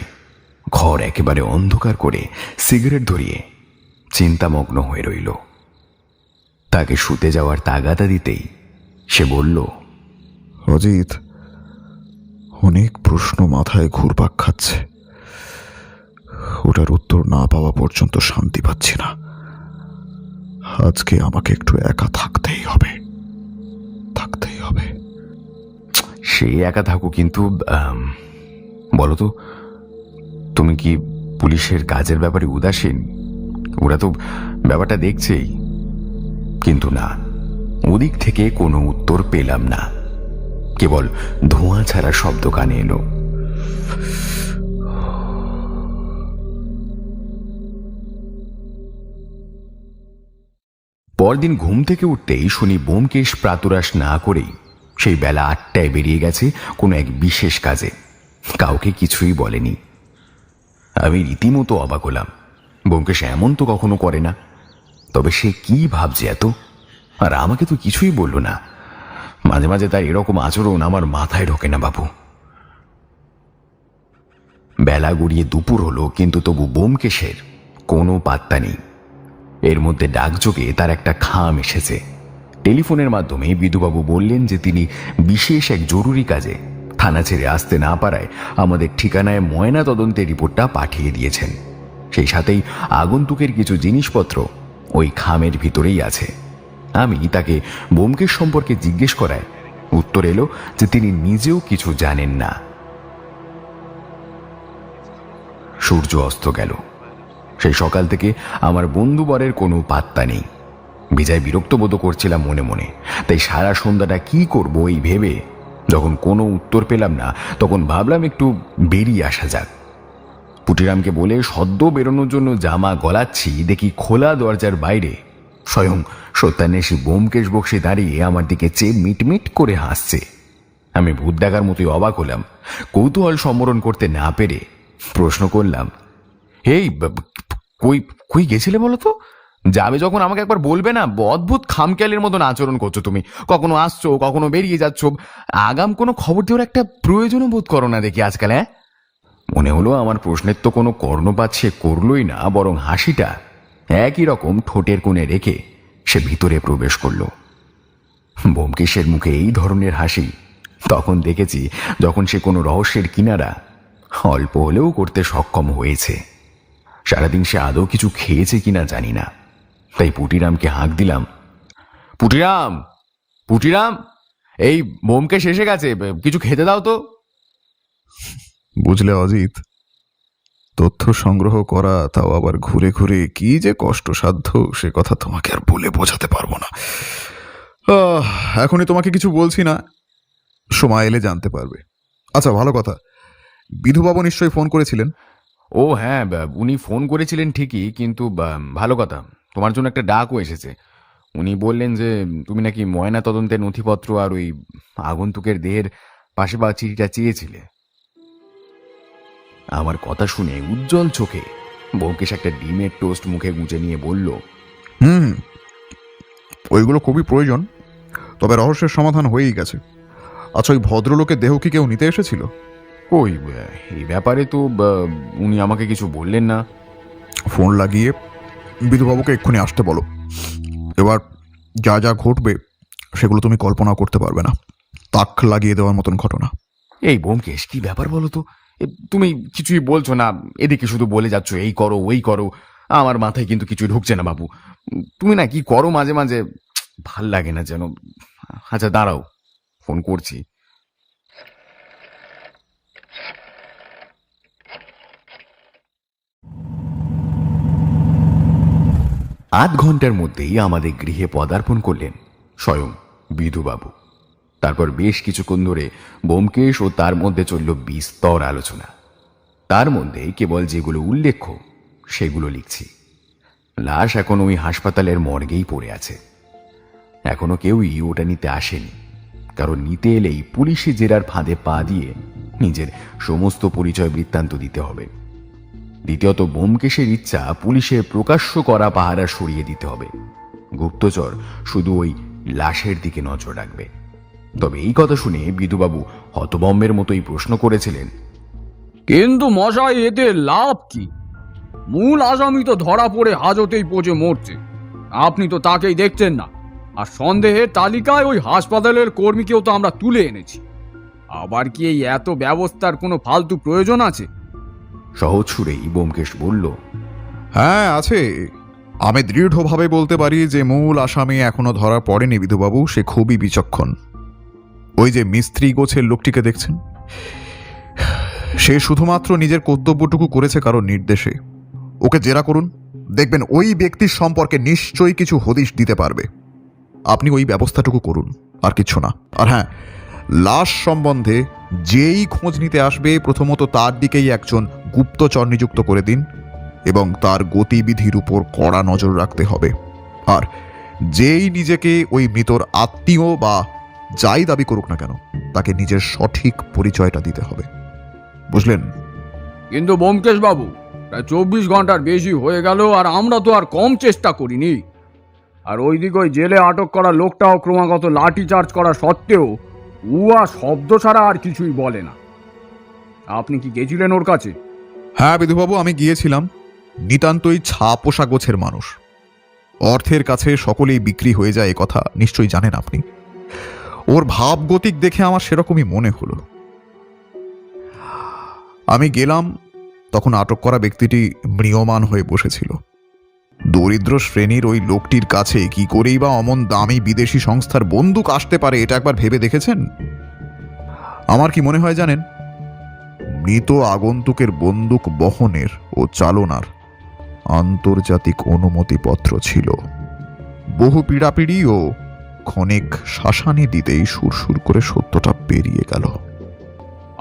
ঘর একেবারে অন্ধকার করে সিগারেট ধরিয়ে চিন্তামগ্ন হয়ে রইল। তাকে শুতে যাওয়ার তাগাদা দিতেই সে বলল, অজিত, অনেক প্রশ্ন মাথায় ঘুরপাক খাচ্ছে, ওটার উত্তর না পাওয়া পর্যন্ত শান্তি পাচ্ছি না। আজকে আমাকে একটু একা থাকতেই হবে। সে একা থাকো, কিন্তু বলো তো, তুমি কি পুলিশের কাজের ব্যাপারে উদাসীন? ওরা তো ব্যাপারটা দেখছেই। কিন্তু না, ওদিক থেকে কোনো উত্তর পেলাম না, কেবল ধোঁয়া ছাড়া শব্দ কানে এলো। পরদিন ঘুম থেকে উঠতেই শুনি ব্যোমকেশ প্রাতরাশ না করেই সেই বেলা 8টায় বেরিয়ে গেছে কোনো এক বিশেষ কাজে। কাউকে কিছুই বলেনি। আমি রীতিমতো অবাক হলাম। ব্যোমকেশ এমন তো কখনো করে না। তবে সে কি ভাবছে এত? আর আমাকে তো কিছুই বলল না। মাঝে মাঝে তার এরকম আচরণ আমার মাথায় ঢোকে না বাবু। বেলা গড়িয়ে দুপুর হলো, কিন্তু তবু ব্যোমকেশের কোনো পাত্তা নেই। এর মধ্যে ডাকযোগে তার একটা খাম এসেছে। টেলিফোনের মাধ্যমে বিধুবাবু বললেন যে তিনি বিশেষ এক জরুরি কাজে থানা ছেড়ে আসতে না পারায় আমাদের ঠিকানায় ময়না তদন্তের রিপোর্টটা পাঠিয়ে দিয়েছেন। সেই সাথেই আগন্তুকের কিছু জিনিসপত্র ওই খামের ভিতরেই আছে। আমি তাকে ব্যোমকেশ সম্পর্কে জিজ্ঞেস করায় উত্তর এলো যে তিনি নিজেও কিছু জানেন না। সূর্য অস্ত গেল। সেই সকাল থেকে আমার বন্ধুবরের কোনো পাত্তা নেই। বিজয় বিরক্ত বোধ করছিলাম মনে মনে। তাই সারা সন্ধ্যাটা কি করব এই ভেবে যখন কোনো উত্তর পেলাম না, তখন ভাবলাম একটু বেরিয়ে আসা যাক। পুটিরামকে বলে সদ্য বেরোনোর জন্য জামা গলাচ্ছি, দেখি খোলা দরজার বাইরে স্বয়ং সত্যান্বেষী ব্যোমকেশ বক্সী দাঁড়িয়ে আমার দিকে চেয়ে মিটমিট করে হাসছে। আমি ভূত দেখার মতোই অবাক হলাম। কৌতূহল সম্বরণ করতে না পেরে প্রশ্ন করলাম, এই কই কই গেছিলে বলো তো? যাবে যখন আমাকে একবার বলবে না? অদ্ভুত খামখেয়ালির মতন আচরণ করছো তুমি। কখনো আসছো, কখনো বেরিয়ে যাচ্ছ। আগাম কোনো খবর দেওয়ার একটা প্রয়োজনও বোধ করো না দেখি আজকাল। হ্যাঁ, মনে হলো আমার প্রশ্নের তো কোনো কর্ণপাত সে করলই না, বরং হাসিটা একই রকম ঠোঁটের কোণে রেখে সে ভিতরে প্রবেশ করল। ব্যোমকেশের মুখে এই ধরনের হাসি তখন দেখেছি যখন সে কোনো রহস্যের কিনারা অল্প হলেও করতে সক্ষম হয়েছে। সারাদিন সে আদৌ কিছু খেয়েছে কিনা জানি না। তাই পুটিরামকে হাঁক দিলাম, পুটিরাম, পুটিরাম, এই ব্যোমকেশ এসে গেছে, কিছু খেতে দাও তো। বুঝলে অজিত, তথ্য সংগ্রহ করা, তাও আবার ঘুরে ঘুরে, কি যে কষ্টসাধ্য সে কথা তোমাকে আর বলে বোঝাতে পারবো না। এখনই তোমাকে কিছু বলছি না, সময় এলে জানতে পারবে। আচ্ছা, ভালো কথা, বিধুবাবু নিশ্চয়ই ফোন করেছিলেন? ও হ্যাঁ, উনি ফোন করেছিলেন ঠিকই, কিন্তু ভালো কথা, তোমার জন্য একটা ডাকও এসেছে। উনি বললেন যে তুমি নাকি ময়না তদন্তের নথিপত্র আর ওই আগন্তুকের দেহের পাশে বা চিঠিটা চেয়েছিলে। আমার কথা শুনে উজ্জ্বল চোখে ব্যোমকেশ একটা ডিমের টোস্ট মুখে গুঁজে নিয়ে বলল, ওইগুলো খুবই প্রয়োজন, তবে রহস্যের সমাধান হয়েই গেছে। আচ্ছা, ওই ভদ্রলোকের দেহ কি কেউ নিতে এসেছিল? ওই এই ব্যাপারে তো উনি আমাকে কিছু বললেন না। ফোন লাগিয়ে বিধুবাবুকে এক্ষুনি আসতে বলো। এবার যা যা ঘটবে সেগুলো তুমি কল্পনা করতে পারবে না। তাক লাগিয়ে দেওয়ার মতন ঘটনা। এই ব্যোমকেশ, কি ব্যাপার বলো তো? তুমি কিছুই বলছো না, এদিকে শুধু বলে যাচ্ছ এই করো ওই করো। আমার মাথায় কিন্তু কিছু ঢুকছে না বাবু। তুমি না কি করো মাঝে মাঝে, ভাল লাগে না যেন। আচ্ছা দাঁড়াও, ফোন করছি। আধ ঘন্টার মধ্যেই আমাদের গৃহে পদার্পণ করলেন স্বয়ং বিধুবাবু। তারপর বেশ কিছুক্ষণ ধরে ব্যোমকেশ ও তার মধ্যে চলল বিস্তর আলোচনা। তার মধ্যে কেবল যেগুলো উল্লেখ্য সেগুলো লিখছি। লাশ এখন ওই হাসপাতালের মর্গেই পড়ে আছে। এখনো কেউই ওটা নিতে আসেনি, কারণ নিতে এলেই পুলিশি জেরার ফাঁদে পা দিয়ে নিজের সমস্ত পরিচয় বৃত্তান্ত দিতে হবে। দ্বিতীয়ত, ব্যোমকেশের ইচ্ছা পুলিশের প্রকাশ্য করা পাহারা সরিয়ে দিতে হবে। গুপ্তচর শুধু ওই লাশের দিকে নজর রাখবে। তবে এই কথা শুনে বিধুবাবু হতভম্বের মতোই প্রশ্ন করেছিলেন, কিন্তু মশাই, এতে লাভ কি? মূল আসামি তো ধরা পড়ে হাজতেই পচে মরছে, আপনি তো তাকেই দেখছেন না। আর সন্দেহের তালিকায় ওই হাসপাতালের কর্মীকেও তো আমরা তুলে এনেছি। আবার কি এই এত ব্যবস্থার কোনো ফালতু প্রয়োজন আছে? সহজ সুরেই ব্যোমকেশ বলল, হ্যাঁ আছে। আমি দৃঢ়ভাবে বলতে পারি যে মূল আসামি এখনো ধরা পড়েনি বিধুবাবু। সে খুবই বিচক্ষণ। ওই যে মিস্ত্রি গোছের লোকটিকে দেখছেন, সে শুধুমাত্র নিজের কর্তব্যটুকু করেছে কারোর নির্দেশে। ওকে জেরা করুন, দেখবেন ওই ব্যক্তির সম্পর্কে নিশ্চয়ই কিছু হদিশ দিতে পারবে। আপনি ওই ব্যবস্থাটুকু করুন, আর কিছু না। আর হ্যাঁ, লাশ সম্বন্ধে যেই খোঁজ নিতে আসবে প্রথমত তার দিকেই একজন গুপ্তচর নিযুক্ত করে দিন, এবং তার গতিবিধির উপর কড়া নজর রাখতে হবে। আর যেই নিজেকে ওই মৃতর আত্মীয় বা যাই দাবি করুক না কেন, তাকে নিজের সঠিক পরিচয়টা দিতে হবে। বুঝলেন? কিন্তু ব্যোমকেশ বাবু, প্রায় 24 ঘন্টার বেশি হয়ে গেল, আর আমরা তো আর কম চেষ্টা করিনি। আর ওইদিকে ওই জেলে আটক করা লোকটাও ক্রমাগত লাঠি চার্জ করা সত্ত্বেও উয়া শব্দ ছাড়া আর কিছুই বলে না। আপনি কি গেছিলেন ওর কাছে? হ্যাঁ বিধুবাবু, আমি গিয়েছিলাম। নিতান্তই ছাপোষা গোছের মানুষ। অর্থের কাছে সকলেই বিক্রি হয়ে যায়, এ কথা নিশ্চয়ই জানেন আপনি। ওর ভাবগতিক দেখে আমার সেরকমই মনে হলো। আমি গেলাম, তখন আটক করা ব্যক্তিটি ম্রিয়মাণ হয়ে বসেছিল। দরিদ্র শ্রেণীর ওই লোকটির কাছে কি করেই বা অমন দামি বিদেশি সংস্থার বন্দুক আসতে পারে, এটা একবার ভেবে দেখেছেন? আমার কি মনে হয় জানেন? মৃত আগন্তুকের বন্দুক বহনের ও চালনার আন্তর্জাতিক অনুমতিপত্র ছিল। বহু পীড়াপিড়ি ও ক্ষণিক শাসানি দিতেই সুরসুর করে সত্যটা বেরিয়ে গেল।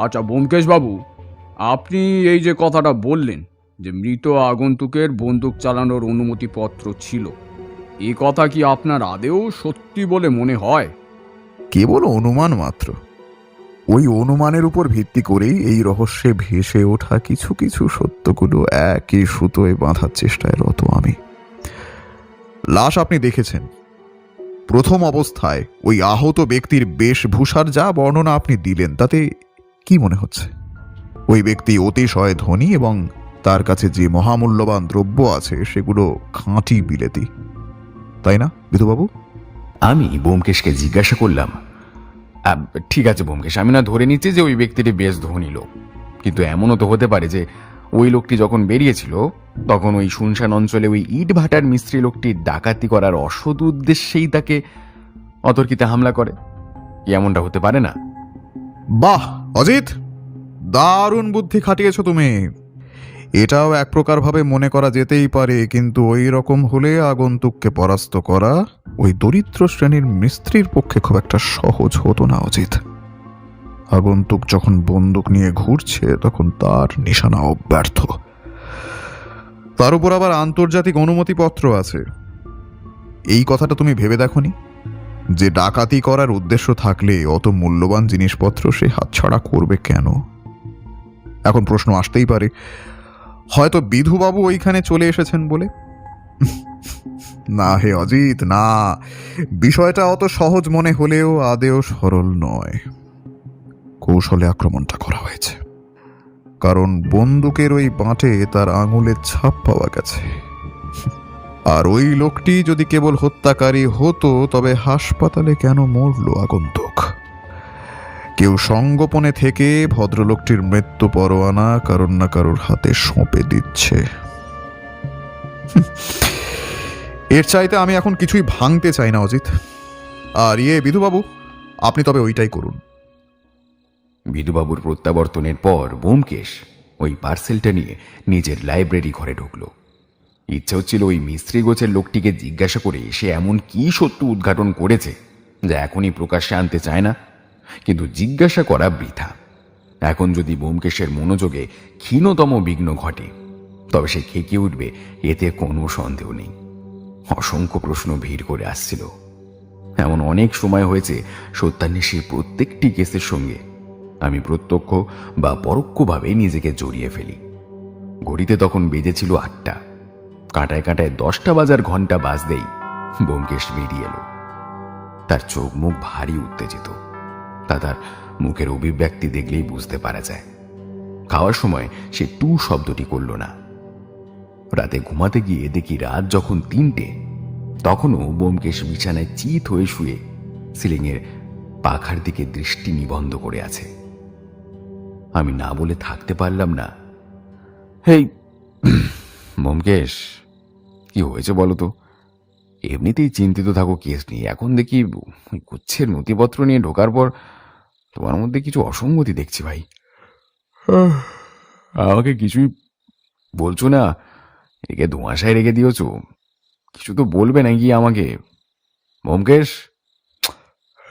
আচ্ছা ব্যোমকেশ বাবু, আপনি এই যে কথাটা বললেন যে মৃত আগন্তুকের বন্দুক চালানোর অনুমতিপত্র ছিল, এই কথা কি আপনার আদেও সত্যি বলে মনে হয়? কেবল অনুমান মাত্র। ওই অনুমানের উপর ভিত্তি করেই এই রহস্যে ভেসে ওঠা কিছু কিছু সত্যগুলো একই সুতোয় বাঁধার চেষ্টায় রত আমি। লাশ আপনি দেখেছেন। প্রথম অবস্থায় ওই আহত ব্যক্তির বেশভূষার যা বর্ণনা আপনি দিলেন, তাতে কি মনে হচ্ছে? ওই ব্যক্তি অতিশয় ধনী এবং তার কাছে যে মহামূল্যবান দ্রব্য আছে সেগুলো খাঁটি বিলেতি, তাই না বিধুবাবু? আমি ব্যোমকেশকে জিজ্ঞাসা করলাম, ঠিক আছে ব্যোমকেশ, আমি না ধরে নিচ্ছি যে ওই ব্যক্তিটি বেশ ধনী লোক, কিন্তু এমনও তো হতে পারে যে ওই লোকটি যখন বেরিয়েছিল তখন ওই শুনশান অঞ্চলে ওই ইট ভাটার মিস্ত্রি লোকটি ডাকাতি করার অসৎ উদ্দেশ্যেই তাকে অতর্কিতে হামলা করে। এমনটা হতে পারে না? বাহ অজিত, দারুণ বুদ্ধি খাটিয়েছ তুমি। এটাও এক প্রকার ভাবে মনে করা যেতেই পারে, কিন্তু ওই রকম হলে আগন্তুককে পরাস্ত করা ওই দরিদ্র শ্রেণীর মিস্ত্রির পক্ষে খুব একটা সহজ হতো না অজিত। আগন্তুক যখন বন্দুক নিয়ে ঘুরছে তখন তার নিশানাও ব্যর্থ। তার উপর আবার আন্তর্জাতিক অনুমতিপত্র আছে। এই কথাটা তুমি ভেবে দেখোনি যে ডাকাতি করার উদ্দেশ্য থাকলে অত মূল্যবান জিনিসপত্র সে হাতছাড়া করবে কেন? এখন প্রশ্ন আসতেই পারে, হয়তো বিধুবাবু ওইখানে চলে এসেছেন বলে। না হে অজিত, না। বিষয়টা অত সহজ মনে হলেও আদেও সরল নয়। কৌশলে আক্রমণটা করা হয়েছে, কারণ বন্দুকের ওই বাঁটে তার আঙুলের ছাপ পাওয়া গেছে। আর ওই লোকটি যদি কেবল হত্যাকারী হতো তবে হাসপাতালে কেন মরল আগন্তুক? কেউ সঙ্গোপনে থেকে ভদ্রলোকটির মৃত্যু পরোয়ানা কারোর না কারোর হাতে সঁপে দিচ্ছে। এর চাইতে আমি এখন কিছুই ভাঙতে চাই না অজিত। আর বিধুবাবু, আপনি তবে ওইটাই করুন। বিধুবাবুর প্রত্যাবর্তনের পর ব্যোমকেশ ওই পার্সেলটা নিয়ে নিজের লাইব্রেরি ঘরে ঢুকলো। ইচ্ছে হচ্ছিল ওই মিস্ত্রি গোছের লোকটিকে জিজ্ঞাসা করে সে এমন কি সত্য উদ্ঘাটন করেছে যা এখনই প্রকাশ্যে আনতে চায় না, কিন্তু জিজ্ঞাসা করা বৃথা। এখন যদি ব্যোমকেশের মনোযোগে ক্ষীণতম বিঘ্ন ঘটে তবে সে খেকে উঠবে, এতে কোনো সন্দেহ নেই। অসংখ্য প্রশ্ন ভিড় করে আসছিল। এমন অনেক সময় হয়েছে সত্যান্বেষীর প্রত্যেকটি কেসের সঙ্গে আমি প্রত্যক্ষ বা পরোক্ষভাবে নিজেকে জড়িয়ে ফেলি। ঘড়িতে তখন বেজেছিল 8টা। কাঁটায় কাঁটায় 10টা বাজার ঘন্টা বাজতেই ব্যোমকেশ বেরিয়ে এলো। তার চোখ মুখ ভারী উত্তেজিত, তা তার মুখের অভিব্যক্তি দেখলেই বুঝতে পারা যায়। খাওয়ার সময় সে টু শব্দটি করল না। রাতে ঘুমাতে গিয়ে দেখি রাত যখন 3টে, তখনও ব্যোমকেশ বিছানায় চিত হয়ে শুয়ে সিলিংয়ের পাখার দিকে দৃষ্টি নিবন্ধ করে আছে। আমি না বলে থাকতে পারলাম না। হেই ব্যোমকেশ, কি হয়েছে বলো তো? এমনিতেই চিন্তিত থাকো কেস নিয়ে, এখন দেখি গুচ্ছের নথিপত্র নিয়ে ঢোকার পর তোমার মধ্যে কিছু অসঙ্গতি দেখছি ভাই। আমাকে কিছুই বলছো না? একে ধোঁয়াশায় রেখে দিয়েছ, কিছু তো বলবে নাকি আমাকে? ব্যোমকেশ,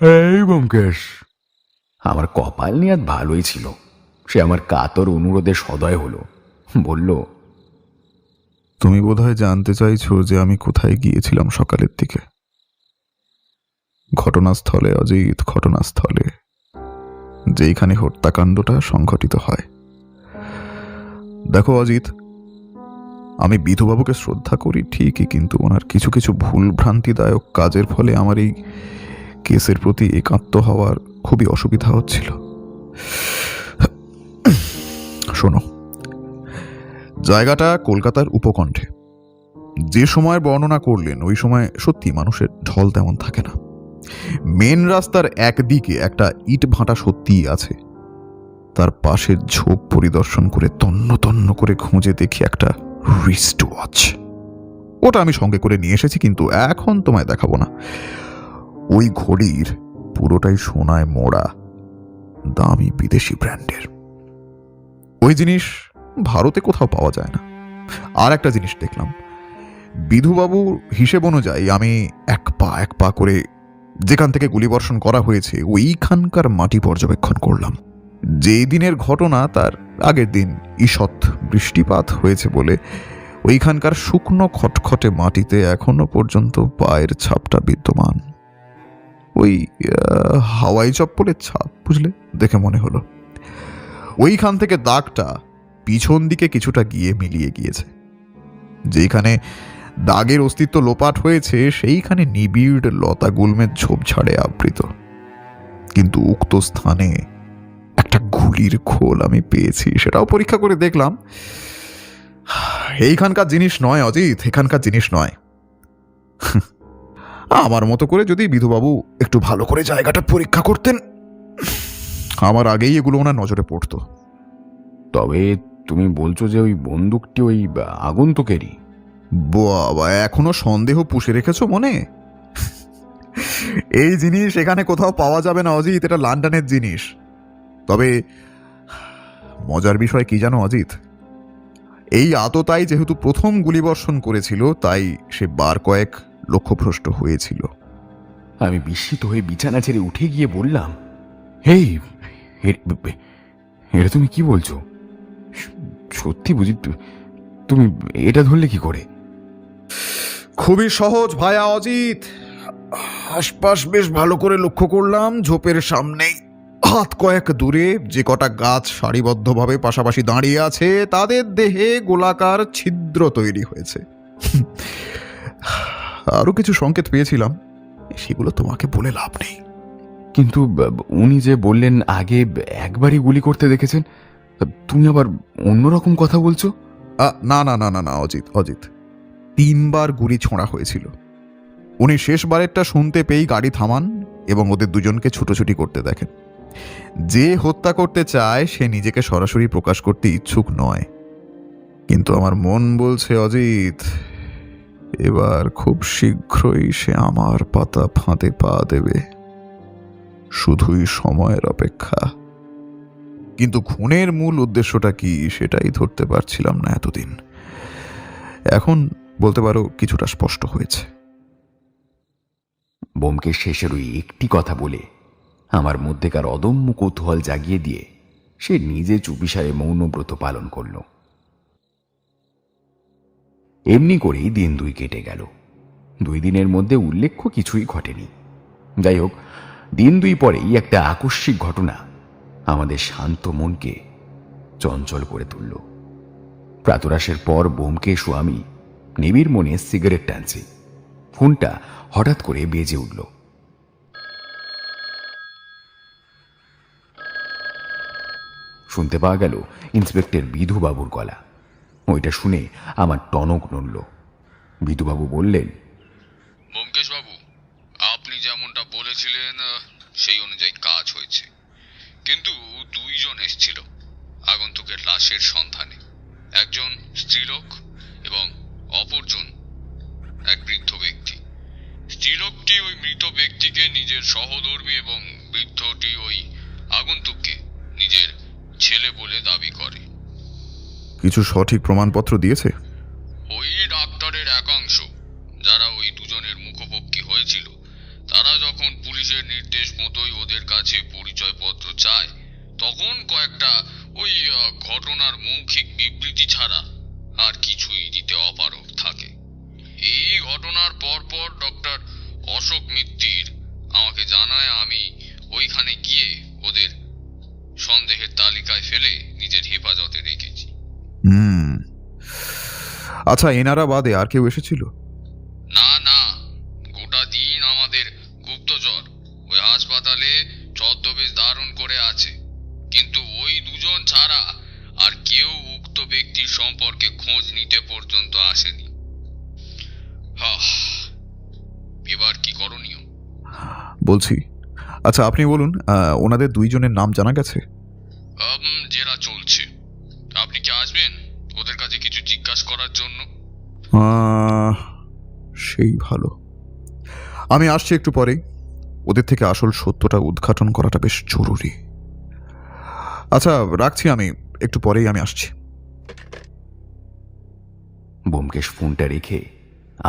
এই ব্যোমকেশ। আমার কপাল নিয়ে আজ ভালোই ছিল। সে আমার কাতর অনুরোধে সদয় হলো, বলল, তুমি বোধহয় জানতে চাইছো যে আমি কোথায় গিয়েছিলাম সকালের দিকে। ঘটনাস্থলে অজিত, ঘটনাস্থলে, যেইখানে হত্যাকাণ্ডটা সংঘটিত হয়। দেখো অজিত, আমি বিধুবাবুকে শ্রদ্ধা করি ঠিকই, কিন্তু ওনার কিছু কিছু ভুল ভ্রান্তিদায়ক কাজের ফলে আমার এই কেসের প্রতি একাত্ম হওয়ার খুবই অসুবিধা হচ্ছিল। শোনো, জায়গাটা কলকাতার উপকণ্ঠে। যে সময়ের বর্ণনা করলেন ওই সময় সত্যি মানুষের ঢল তেমন থাকে না। মেন রাস্তার একদিকে একটা ইট ভাটা সত্যিই আছে। তার পাশের ঝোপ পরিদর্শন করে তন্ন তন্ন করে খুঁজে দেখি একটা রিস্ট ওয়াচ। ওটা আমি সঙ্গে করে নিয়ে এসেছি, কিন্তু এখন তোমায় দেখাবো না। ওই ঘড়ির পুরোটাই সোনায় মোড়া, দামি বিদেশি ব্র্যান্ডের। ওই জিনিস ভারতে কোথাও পাওয়া যায় না। আর একটা জিনিস দেখলাম, বিধুবাবুর হিসেব অনুযায়ী আমি এক পা করে যেখান থেকে গুলিবর্ষণ করা হয়েছে ওইখানকার মাটি পর্যবেক্ষণ করলাম। যেই দিনের ঘটনা তার আগের দিন ঈষৎ বৃষ্টিপাত হয়েছে বলে ওইখানকার শুকনো খটখটে মাটিতে এখনো পর্যন্ত পায়ের ছাপটা বিদ্যমান। ওই হাওয়াই চপ্পলের ছাপ, বুঝলে, দেখে মনে হলো ওইখান থেকে দাগটা পিছন দিকে কিছুটা গিয়ে মিলিয়ে গিয়েছে। যেখানে দাগের অস্তিত্ব লোপাট হয়েছে সেইখানে নিবিড় লতা গুল্মের ঝোপঝাড়ে আবৃত, কিন্তু উক্ত স্থানে একটা গুলির খোল আমি পেয়েছি। সেটাও পরীক্ষা করে দেখলাম। এইখানকার জিনিস নয় অজিত, এখানকার জিনিস নয়। আমার মতো করে যদি বিধুবাবু একটু ভালো করে জায়গাটা পরীক্ষা করতেন, আমার আগেই এগুলো ওনার নজরে পড়তো। তবে তুমি বলছো যে ওই বন্দুকটি ওই আগন্তুকেরই? বাবা, এখনো সন্দেহ পুষে রেখেছো মনে? এই জিনিস এখানে কোথাও পাওয়া যাবে না অজিত, এটা লন্ডনের জিনিস। তবে মজার বিষয় কি জানো অজিত, এই আততাই যেহেতু প্রথম গুলিবর্ষণ করেছিল তাই সে বার কয়েক লক্ষ্যভ্রষ্ট হয়েছিল। আমি বিস্মিত হয়ে বিছানা ছেড়ে উঠে গিয়ে বললাম, হেই, এটা তুমি কি বলছো? সত্যি বুঝি? তুমি এটা ধরলে কি করে? খুবই সহজ ভায়া অজিত। আশপাশ বেশ ভালো করে লক্ষ্য করলাম। ঝোপের সামনেই হাত কয়েক দূরে যে কটা গাছ সারিবদ্ধভাবে পাশাপাশি দাঁড়িয়ে আছে তাদের দেহে গোলাকার ছিদ্র তৈরি হয়েছে। আরো কিছু সংকেত পেয়েছিলাম, সেগুলো তোমাকে বলে লাভ নেই। কিন্তু উনি যে বললেন আগে একবারই গুলি করতে দেখেছেন, তুমি আবার অন্যরকম কথা বলছো। না না না না না অজিত, অজিত 3বার গুলি ছোঁড়া হয়েছিল। উনি শেষবারেরটা শুনতে পেয়েই গাড়ি থামান এবং ওদের দুজনকে ছুটোছুটি করতে দেখেন। যে হত্যা করতে চায় সে নিজেকে সরাসরি প্রকাশ করতে ইচ্ছুক নয়, কিন্তু আমার মন বলছে অজিত এবার খুব শীঘ্রই সে আমার পাতা ফাঁদে পা দেবে, শুধুই সময়ের অপেক্ষা। কিন্তু খুনের মূল উদ্দেশ্যটা কি সেটাই ধরতে পারছিলাম না এতদিন। এখন বলতে পারো কিছুটা স্পষ্ট হয়েছে। ব্যোমকেশ শেষের ওই একটি কথা বলে আমার মধ্যেকার অদম্য কৌতূহল জাগিয়ে দিয়ে সে নিজে চুপিসারে মৌনব্রত পালন করল। এমনি করেই দিন 2 কেটে গেল। 2 দিনের মধ্যে উল্লেখ্য কিছুই ঘটেনি। যাই হোক, দিন 2 পরেই একটা আকস্মিক ঘটনা আমাদের শান্ত মনকে চঞ্চল করে তুলল। প্রাতরাশের পর ব্যোমকেশ ও আমি নিবিড় মনে সিগারেট টানছি। ফোনটা হঠাৎ করে বেজে উঠল। শুনতে পাওয়া গেল ইন্সপেক্টর বিধুবাবুর গলা। ওইটা শুনে আমার টনক নড়ল। বিধুবাবু বললেন, ব্যোমকেশ বাবু, আপনি যেমনটা বলেছিলেন সেই অনুযায়ী কাজ হয়েছে, কিন্তু 2 জন এসেছিল আগন্তুকের লাশের সন্ধানে। একজন স্ত্রীলোক এবং অপরজন এক বৃদ্ধ ব্যক্তি। স্ত্রীলোকটি ওই মৃত ব্যক্তিকে নিজের সহধর্মী এবং বৃদ্ধটি ওই আগন্তুককে নিজের ছেলে বলে দাবি করে। কিছু সঠিক প্রমাণপত্র দিয়েছে? ওই ডাক্তারের একাংশ যারা ওই 2 জনের মুখোমুখি হয়েছিল, তারা যখন পুলিশের নির্দেশ মতোই ওদের কাছে পরিচয়পত্র চায়, তখন কয়েকটা ওই ঘটনার মৌখিক বিবৃতি ছাড়া আর কিছুই দিতে অপারগ থাকে। এই ঘটনার পরপর ডক্টর অশোক মিত্তির আমাকে জানায়, আমি ওইখানে গিয়ে ওদের সন্দেহের তালিকায় ফেলে নিজের হেফাজতে রেখেছি। আচ্ছা, এনারা বাদে আর কেউ এসেছিল? না না, গোটা দিন আমাদের গুপ্তচর ওই হাসপাতালে ছদ্মবেশ ধারণ করে আছে, কিন্তু ওই 2 জন ছাড়া আর কেউ উক্ত ব্যক্তির সম্পর্কে খোঁজ নিতে পর্যন্ত আসেনি। এবার কি করণীয়? বলছি, আচ্ছা আপনি বলুন, ওনাদের 2 জনের নাম জানা গেছে? জেরা চলছে। আপনি কি আসবেন ওদের কাছে কিছু জিজ্ঞাসা করার জন্য? সেই ভালো, আমি আসছি একটু পরেই। ওদের থেকে আসল সত্যটা উদ্ঘাটন করাটা বেশ জরুরি। আচ্ছা রাখছি, আমি একটু পরেই আমি আসছি। ব্যোমকেশ ফোনটা রেখে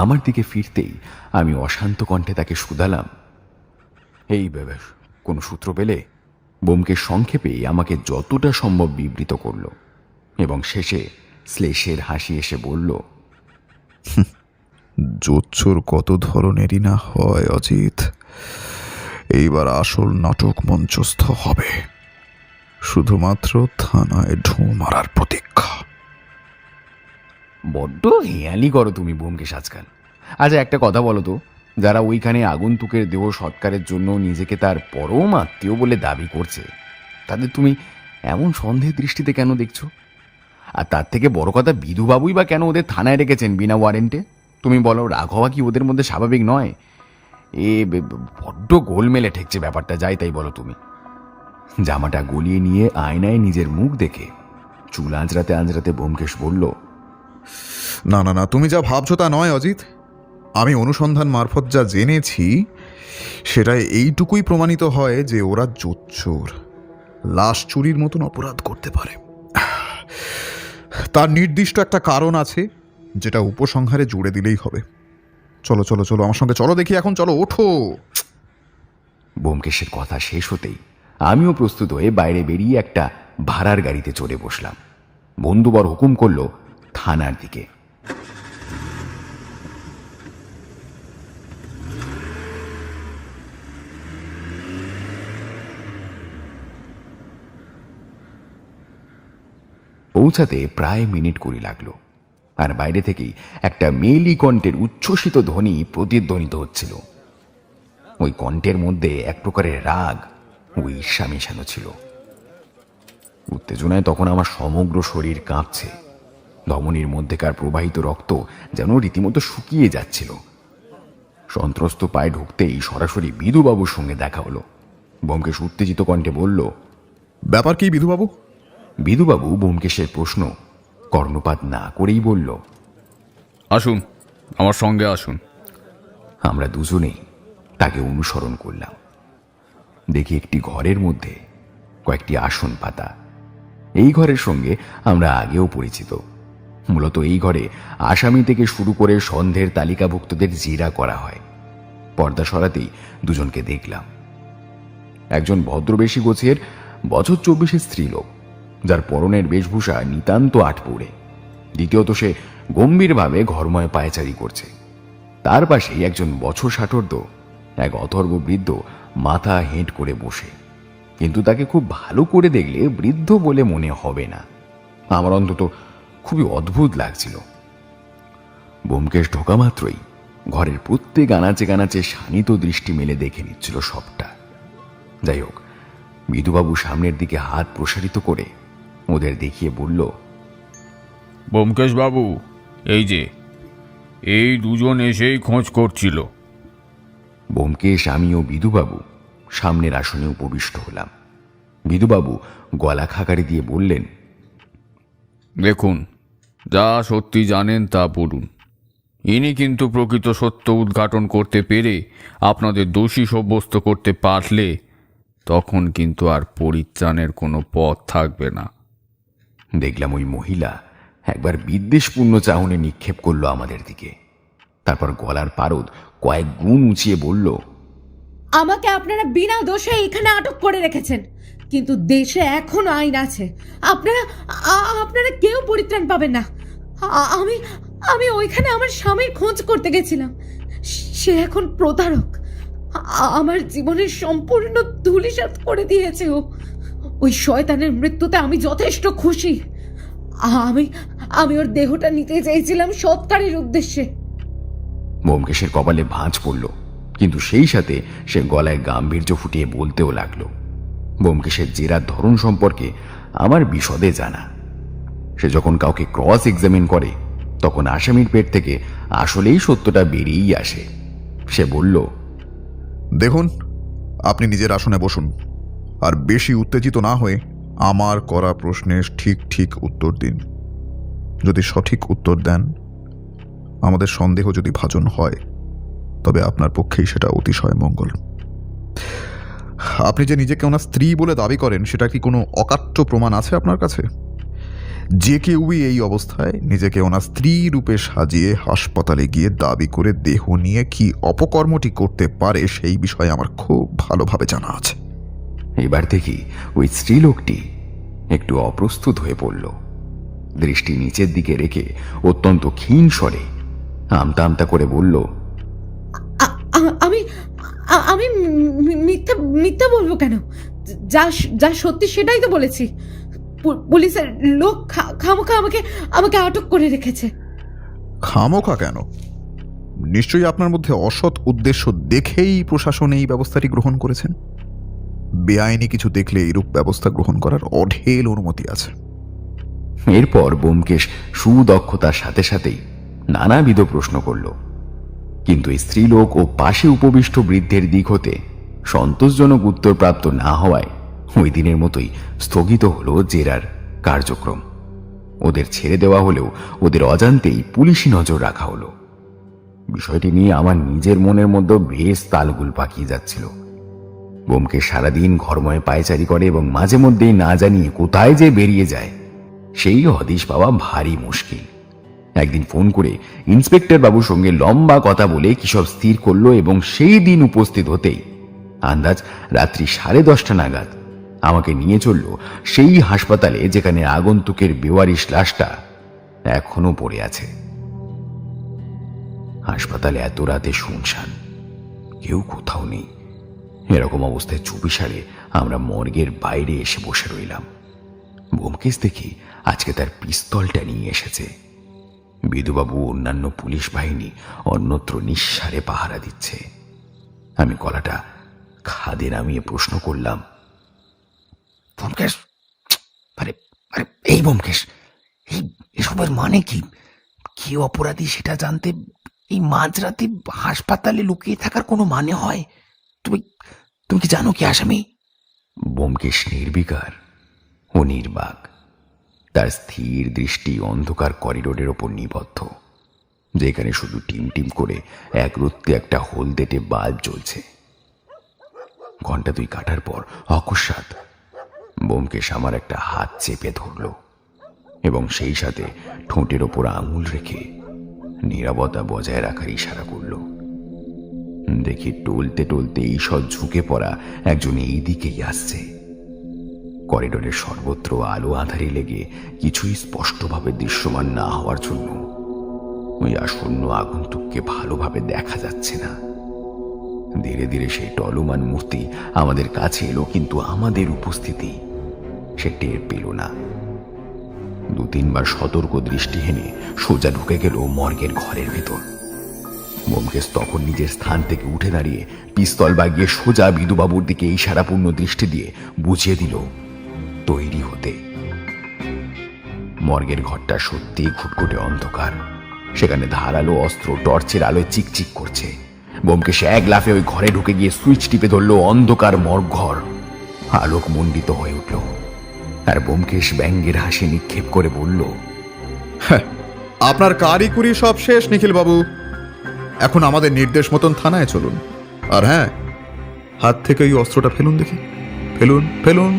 আমার দিকে ফিরতেই আমি অশান্ত কণ্ঠে তাকে শুধালাম, এই বেশ কোনো সূত্র পেলে? ব্যোমকেশ সংক্ষেপে আমাকে যতটা সম্ভব বিবৃত করল এবং শেষে শ্লেষের হাসি এসে বলল, জোচ্চোর কত ধরনেরই না হয় অজিত, এইবার আসল নাটক মঞ্চস্থ হবে। শুধুমাত্র থানায় ঢু মারার প্রতীক্ষা। বড্ড হেয়ালি করো তুমি ব্যোমকেশ আজকাল। আচ্ছা একটা কথা বলো তো, যারা ওইখানে আগন্তুকের দেহ সৎকারের জন্য নিজেকে তার পরম আত্মীয় বলে দাবি করছে, তাদের তুমি এমন সন্দেহের দৃষ্টিতে কেন দেখছো? আর তার থেকে বড় কথা, বিধুবাবুই বা কেন ওদের থানায় রেখেছেন বিনা ওয়ারেন্টে? তুমি বলো, রাগ হওয়া কি ওদের মধ্যে স্বাভাবিক নয়? বড্ড গোলমেলে ঠেকছে ব্যাপারটা, যাই তাই বলো তুমি। জামাটা গলিয়ে নিয়ে আয়নায় নিজের মুখ দেখে চুল আঁচড়াতে আঁচড়াতে ব্যোমকেশ বলল, না না না, তুমি যা ভাবছো তা নয় অজিত। আমি অনুসন্ধান মারফত যা জেনেছি সেটাই এইটুকুই প্রমাণিত হয় যে ওরা জোচ্চোর, লাশ চুরির মতন অপরাধ করতে পারে। তার নির্দিষ্ট একটা কারণ আছে, যেটা উপসংহারে জুড়ে দিলেই হবে। চলো চলো চলো, আমার সঙ্গে চলো দেখি, এখন চলো, ওঠো। ব্যোমকেশের কথা শেষ হতেই আমিও প্রস্তুত হয়ে বাইরে বেরিয়ে একটা ভাড়ার গাড়িতে চড়ে বসলাম। বন্ধুবর হুকুম করলো থানার দিকে। পৌঁছাতে প্রায় মিনিট 20 লাগলো, আর বাইরে থেকেই একটা মেলি কণ্ঠের উচ্ছ্বসিত ধ্বনি প্রতিধ্বনিত হচ্ছিল। ওই কণ্ঠের মধ্যে এক প্রকারের রাগ ও ঈর্ষা মেশানো ছিল। উত্তেজনায় তখন আমার সমগ্র শরীর কাঁপছে। ধমনীর মধ্যেকার প্রবাহিত রক্ত যেন রীতিমতো শুকিয়ে যাচ্ছিল। সন্ত্রস্ত পায়ে ঢুকতেই সরাসরি বিধুবাবুর সঙ্গে দেখা হলো। ব্যোমকেশ উত্তেজিত কণ্ঠে বলল, ব্যাপার কি বিধুবাবু? বিধুবাবু ব্যোমকেশের প্রশ্ন কর্ণপাত না করেই বলল, আসুন, আমার সঙ্গে আসুন। আমরা দুজনেই তাকে অনুসরণ করলাম। দেখি একটি ঘরের মধ্যে কয়েকটি আসন পাতা। এই ঘরের সঙ্গে আমরা আগেও পরিচিত। মূলত এই ঘরে আসামি থেকে শুরু করে সন্ধ্যের তালিকাভুক্তদের জেরা করা হয়। পর্দা সরাতেই দুজনকে দেখলাম। একজন ভদ্রবেশী গোছের বছর 24-এর স্ত্রীলোক, যার পরনের বেশভূষা নিতান্ত আটপৌড়ে। দ্বিতীয়ত সে গম্ভীরভাবে ঘরময় পায়চারি করছে। তার পাশেই একজন বছর 60 এক অথর্ব বৃদ্ধ মাথা হেঁট করে বসে, কিন্তু তাকে খুব ভালো করে দেখলে বৃদ্ধ বলে মনে হবে না। আমার অন্তত খুবই অদ্ভুত লাগছিল। ব্যোমকেশ ঢোকা মাত্রই ঘরের প্রত্যেক আনাচে কানাচে শানিত দৃষ্টি মেলে দেখে নিচ্ছিল সবটা। যাই হোক, বিধুবাবু সামনের দিকে হাত প্রসারিত করে ওদের দেখিয়ে বলল, ব্যোমকেশ বাবু, এই যে এই দুজন এসেই খোঁজ করছিল। ব্যোমকেশ, আমি ও বিধুবাবু সামনের আসনে উপবিষ্ট হলাম। বিধুবাবু গলা খাকারি দিয়ে বললেন, দেখুন, যা সত্যি জানেন তা বলুন। ইনি কিন্তু প্রকৃত সত্য উদ্ঘাটন করতে পেরে আপনাদের দোষী সাব্যস্ত করতে পারলে তখন কিন্তু আর পরিত্রাণের কোনো পথ থাকবে না। দেখলাম ওই মহিলা একবার বিদ্বেষপূর্ণ চাহনি নিক্ষেপ করলো আমাদের দিকে। তারপর গলার পারদ কয়েক গুণ উঁচিয়ে বলল, আমাকে আপনারা বিনা দোষে এখানে আটক করে রেখেছেন, কিন্তু দেশে এখনো আইন আছে। আপনারা আপনারা কেউ পরিত্রাণ পাবেন না। আমি আমি ওইখানে আমার স্বামীর খোঁজ করতে গেছিলাম। সে এখন প্রতারক। আমার জীবনের সম্পূর্ণ ধূলিসাৎ করে দিয়েছে ও। ওই শয়তানের মৃত্যুতে আমি যথেষ্ট খুশি। আমি আমি ওর দেহটা নিতে চেয়েছিলাম সৎকারের উদ্দেশ্যে। ব্যোমকেশের কপালে ভাঁজ পড়ল, কিন্তু সেই সাথে সে গলায় গাম্ভীর্য ফুটিয়ে বলতেও লাগলো। ব্যোমকেশের জেরার ধরন সম্পর্কে আমার বিশদে জানা। সে যখন কাউকে ক্রস এক্সামিন করে তখন আসামির পেট থেকে আসলেই সত্যটা বেরিয়েই আসে। সে বলল, দেখুন, আপনি নিজের আসনে বসুন, আর বেশি উত্তেজিত না হয়ে আমার করা প্রশ্নের ঠিক ঠিক উত্তর দিন। যদি সঠিক উত্তর দেন, আমাদের সন্দেহ যদি ভাজন হয়, তবে আপনার পক্ষেই সেটা অতিশয় মঙ্গল। আপনি যে নিজেকে ওনার স্ত্রী বলে দাবি করেন, সেটা কি কোনো অকাট্য প্রমাণ আছে আপনার কাছে? যে কেউই এই অবস্থায় নিজেকে ওনার স্ত্রী রূপে সাজিয়ে হাসপাতালে গিয়ে দাবি করে দেহ নিয়ে কি অপকর্মটি করতে পারে, সেই বিষয়ে আমার খুব ভালোভাবে জানা আছে। এবার দেখি ওই স্ত্রীলোকটি একটু অপ্রস্তুত হয়ে পড়ল। দৃষ্টি নিচের দিকে রেখে অত্যন্ত ক্ষীণ স্বরে আমতা আমতা করে বলল, আমি আমি মিথ্যা মিথ্যা বলবো কেন? যা যা সত্যি সেটাই তো বলেছি। পুলিশের লোক খামোখা আমাকে আটক করে রেখেছে। খামোখা কেন? নিশ্চয়ই আপনার মধ্যে অসৎ উদ্দেশ্য দেখেই প্রশাসন এই ব্যবস্থাটি গ্রহণ করেছেন। বেআইনি কিছু দেখলে এরূপ ব্যবস্থা গ্রহণ করার অঢেল অনুমতি আছে। এরপর ব্যোমকেশ সুদক্ষতার সাথে সাথেই নানাবিধ প্রশ্ন করল, কিন্তু স্ত্রীলোক ও পাশে উপবিষ্ট বৃদ্ধের দিক হতে সন্তোষজনক উত্তর প্রাপ্ত না হওয়ায় ওই দিনের মতোই স্থগিত হলো জেরার কার্যক্রম। ওদের ছেড়ে দেওয়া হলেও ওদের অজান্তেই পুলিশি নজর রাখা হলো। বিষয়টি নিয়ে আমার নিজের মনের মধ্যে বেশ তালগুল পাকিয়ে যাচ্ছিল। ব্যোমকেশ সারাদিন ঘরময় পায়চারি করে এবং মাঝে মধ্যেই না জানিয়ে কোথায় যে বেরিয়ে যায়, সেই হদিশ পাওয়া ভারী মুশকিল। একদিন ফোন করে ইন্সপেক্টর বাবুর সঙ্গে লম্বা কথা বলে কি সব স্থির করলো, এবং সেই দিন উপস্থিত হতেই আন্দাজ রাত্রি 10:30 নাগাদ আমাকে নিয়ে চলল সেই হাসপাতালে যেখানে আগন্তুকের বেওয়ারিশ লাশটা এখনো পড়ে আছে। হাসপাতালে এত রাতে শুনশান, কেউ কোথাও নেই। এরকম অবস্থায় চুপিসারে আমরা মর্গের বাইরে এসে বসে রইলাম। ব্যোমকেশ দেখি আজকে তার পিস্তলটা নিয়ে এসেছে। বিধুবাবু অন্যান্য পুলিশ বাহিনী অন্যত্র নিঃসারে পাহারা দিচ্ছে। আমি গলাটা খাদে নামিয়ে প্রশ্ন করলাম, ব্যোমকেশ, আরে আরে এই ব্যোমকেশ, এসবের মানে কি? কি অপরাধী সেটা জানতে এই মাঝরাতে হাসপাতালে লুকিয়ে থাকার কোনো মানে হয়? তুমি তুমি কি জানো কি আসামি? ব্যোমকেশ নির্বিকার ও নির্বাক। তার স্থির দৃষ্টি অন্ধকার করিডোরের ওপর নিবদ্ধ। যেখানে শুধু টিম টিম করে একরত্তি একটা হলদেটে বাল্ব জ্বলছে। ঘন্টা 2 কাটার পর অকস্মাৎ ব্যোমকেশ আমার একটা হাত চেপে ধরল এবং সেই সাথে ঠোঁটের ওপর আঙুল রেখে নীরবতা বজায় রাখার ইশারা করল। দেখি টলতে টলতে ঈষৎ ঝুঁকে পড়া একজন এই দিকেই আসছে। করিডোরের সর্বত্র আলো আঁধারি লেগে কিছুই স্পষ্টভাবে দৃশ্যমান না হওয়ার জন্য ওই আসন্ন আগন্তুককে ভালোভাবে দেখা যাচ্ছে না। ধীরে ধীরে সেই টলমান মূর্তি আমাদের কাছে এলো, কিন্তু আমাদের উপস্থিতি সে টের পেল না। 2-3 বার সতর্ক দৃষ্টি হেনে সোজা ঢুকে গেল মর্গের ঘরের ভেতর। ব্যোমকেশ তখন নিজের স্থান থেকে উঠে দাঁড়িয়ে পিস্তল বাগিয়ে সোজা বিধুবাবুর দিকে ইশারাপূর্ণ দৃষ্টি দিয়ে বুঝিয়ে দিল তৈরি হতে। মর্গের ঘরটা সত্যি ঘুটঘুটে অন্ধকার। সেখানে ধারালো অস্ত্র টর্চের আলোয় চিকচিক করছে। ব্যোমকেশ এক লাফে ওই ঘরে ঢুকে গিয়ে সুইচ টিপে ধরল। অন্ধকার মর্গ ঘর আলোক মণ্ডিত হয়ে উঠল, আর ব্যোমকেশ ব্যঙ্গের হাসি নিক্ষেপ করে বলল, আপনার কারিকুরি সব শেষ নিখিল বাবু। এখন আমাদের নির্দেশ মতন থানায় চলুন। আর হ্যাঁ, হাত থেকে ওই অস্ত্রটা ফেলুন দেখি। ফেলুন ফেলুন।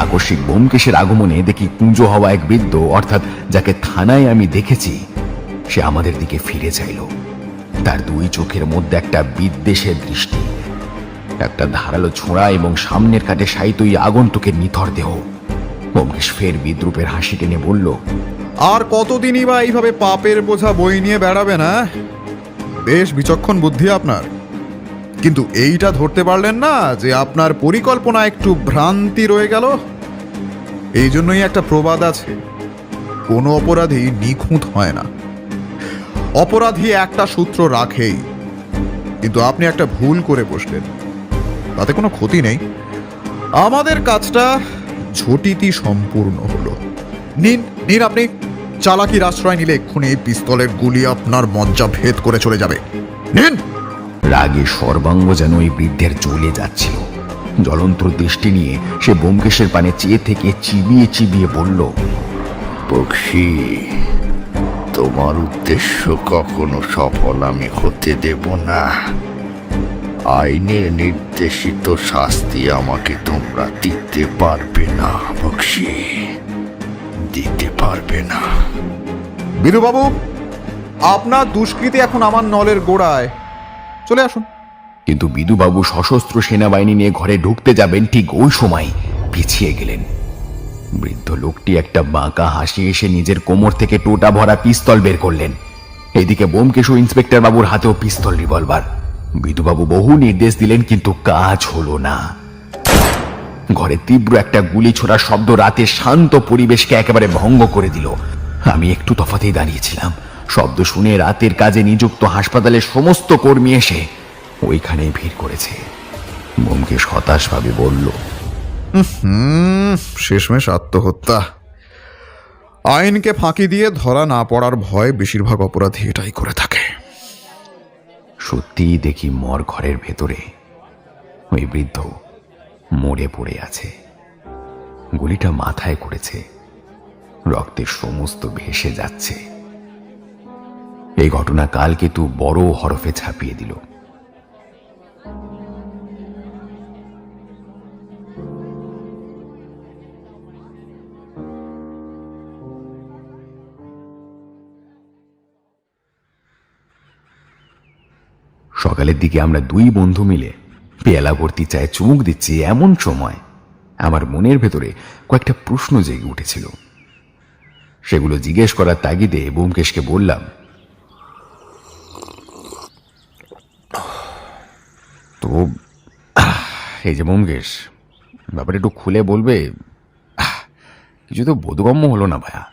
আকস্মিক ব্যোমকেশের আগমনে দেখি কুঁজো হওয়া এক বৃদ্ধ, অর্থাৎ যাকে থানায় আমি দেখেছি, সে আমাদের দিকে ফিরে চাইল। তার 2 চোখের মধ্যে একটা বিদ্বেষের দৃষ্টি, একটা ধারালো ছোঁড়া এবং সামনের কাটে শায়িত ওই আগন্তুকের নিথর দেহ। ব্যোমকেশ ফের বিদ্রুপের হাসি টেনে বলল, আর কতদিনই বা এইভাবে পাপের বোঝা বই নিয়ে বেড়াবে না? বেশ বিচক্ষণ বুদ্ধি আপনার, কিন্তু এইটা ধরতে পারলেন না যে আপনার পরিকল্পনা একটু ভ্রান্তি রয়ে গেল। এই জন্যই একটা প্রবাদ আছে, কোনো অপরাধী নিখুঁত হয় না, অপরাধী একটা সূত্র রাখেই। কিন্তু আপনি একটা ভুল করে বসলেন, তাতে কোনো ক্ষতি নেই। আমাদের কাজটা ঝটিতি সম্পূর্ণ হলো। নিন নিন, আপনি চালাকির আশ্রয় নিলে এক্ষুনি এই পিস্তলের গুলি আপনার মজ্জা ভেদ করে চলে যাবে। নিন। রাগে সর্বাঙ্গ যেন ওই বৃদ্ধের জ্বলে যাচ্ছিল। জ্বলন্ত দৃষ্টি নিয়ে সে ব্যোমকেশের পানে চেয়ে থেকে চিবিয়ে চিবিয়ে বলল, বক্সি, তোমার উদ্দেশ্য কখনো সফল আমি হতে দেব না। আইনের নির্দেশিত শাস্তি আমাকে তোমরা দিতে পারবে না বক্সি, দিতে পারবে না। বিধুবাবু, আপনার দুষ্কৃতি এখন আমার নলের গোড়ায়। চলে আসুন। কিন্তু বিধুবাবু সশস্ত্র সেনাবাহিনী নিয়ে ঘরে ঢুকতে যাবেন, ঠিক ওই সময় পিছিয়ে গেলেন। বৃদ্ধ লোকটি একটা বাঁকা হাসি এসে নিজের কোমর থেকে টোটা ভরা পিস্তল বের করলেন। এদিকে ব্যোমকেশ ও ইন্সপেক্টর বাবুর হাতেও পিস্তল, রিভলভার। বিধুবাবু বহু নির্দেশ দিলেন, কিন্তু কাজ হলো না। ঘরে তীব্র একটা গুলি ছোড়ার শব্দ রাতের শান্ত পরিবেশকে একেবারে ভঙ্গ করে দিল। আমি একটু তফাতেই দাঁড়িয়েছিলাম। শব্দ শুনে রাতের কাজে নিযুক্ত হাসপাতালের সমস্ত কর্মী এসে ওইখানে ভিড় করেছে। ব্যোমকেশ হতাশভাবে বলল, শেষমেশ আত্মহত্যা। আইনকে ফাঁকি দিয়ে ধরা না পড়ার ভয় বেশিরভাগ অপরাধী এটাই করে থাকে। সত্যিই দেখি মর ঘরের ভেতরে ওই বৃদ্ধ মরে পড়ে আছে। গুলিটা মাথায় করেছে, রক্তের সমস্ত ভেসে যাচ্ছে। এই ঘটনা কালকেতু বড় হরফে ছাপিয়ে দিল। সকালের দিকে আমরা 2 বন্ধু মিলে পেয়ালা ভর্তি চায়ে চুমুক দিচ্ছি। এমন সময় আমার মনের ভেতরে কয়েকটা প্রশ্ন জেগে উঠেছিল। সেগুলো জিজ্ঞেস করার তাগিদে ব্যোমকেশকে বললাম, তো এই যে ব্যোমকেশ, ব্যাপারটা একটু খুলে বলবে? কিছু তো বোধগম্য হলো না ভাইয়া।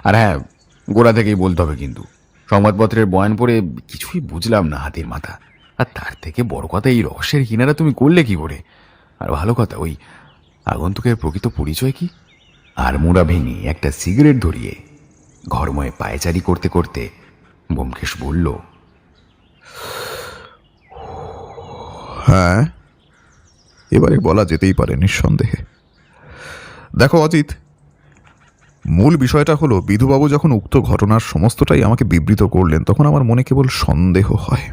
আর হ্যাঁ, গোড়া থেকেই বলতে হবে, কিন্তু সংবাদপত্রের বয়ান পড়ে কিছুই বুঝলাম না হাতের মাথা। আর তার থেকে বড় কথা, এই রহস্যের কিনারা তুমি করলে কি করে? আর ভালো কথা, ওই আগন্তুকের প্রকৃত পরিচয় কি? আর মোড়া ভেঙে একটা সিগারেট ধরিয়ে ঘরময় পায়চারি করতে করতে ব্যোমকেশ বলল, হ্যাঁ, এবারে বলা যেতেই পারে নিঃসন্দেহে। দেখো অজিত, মূল বিষয়টা হলো বিধুবাবু যখন উক্ত ঘটনার সমস্তটাই আমাকে বিবৃত করলেন তখন আমার মনে কেবল সন্দেহ হয়।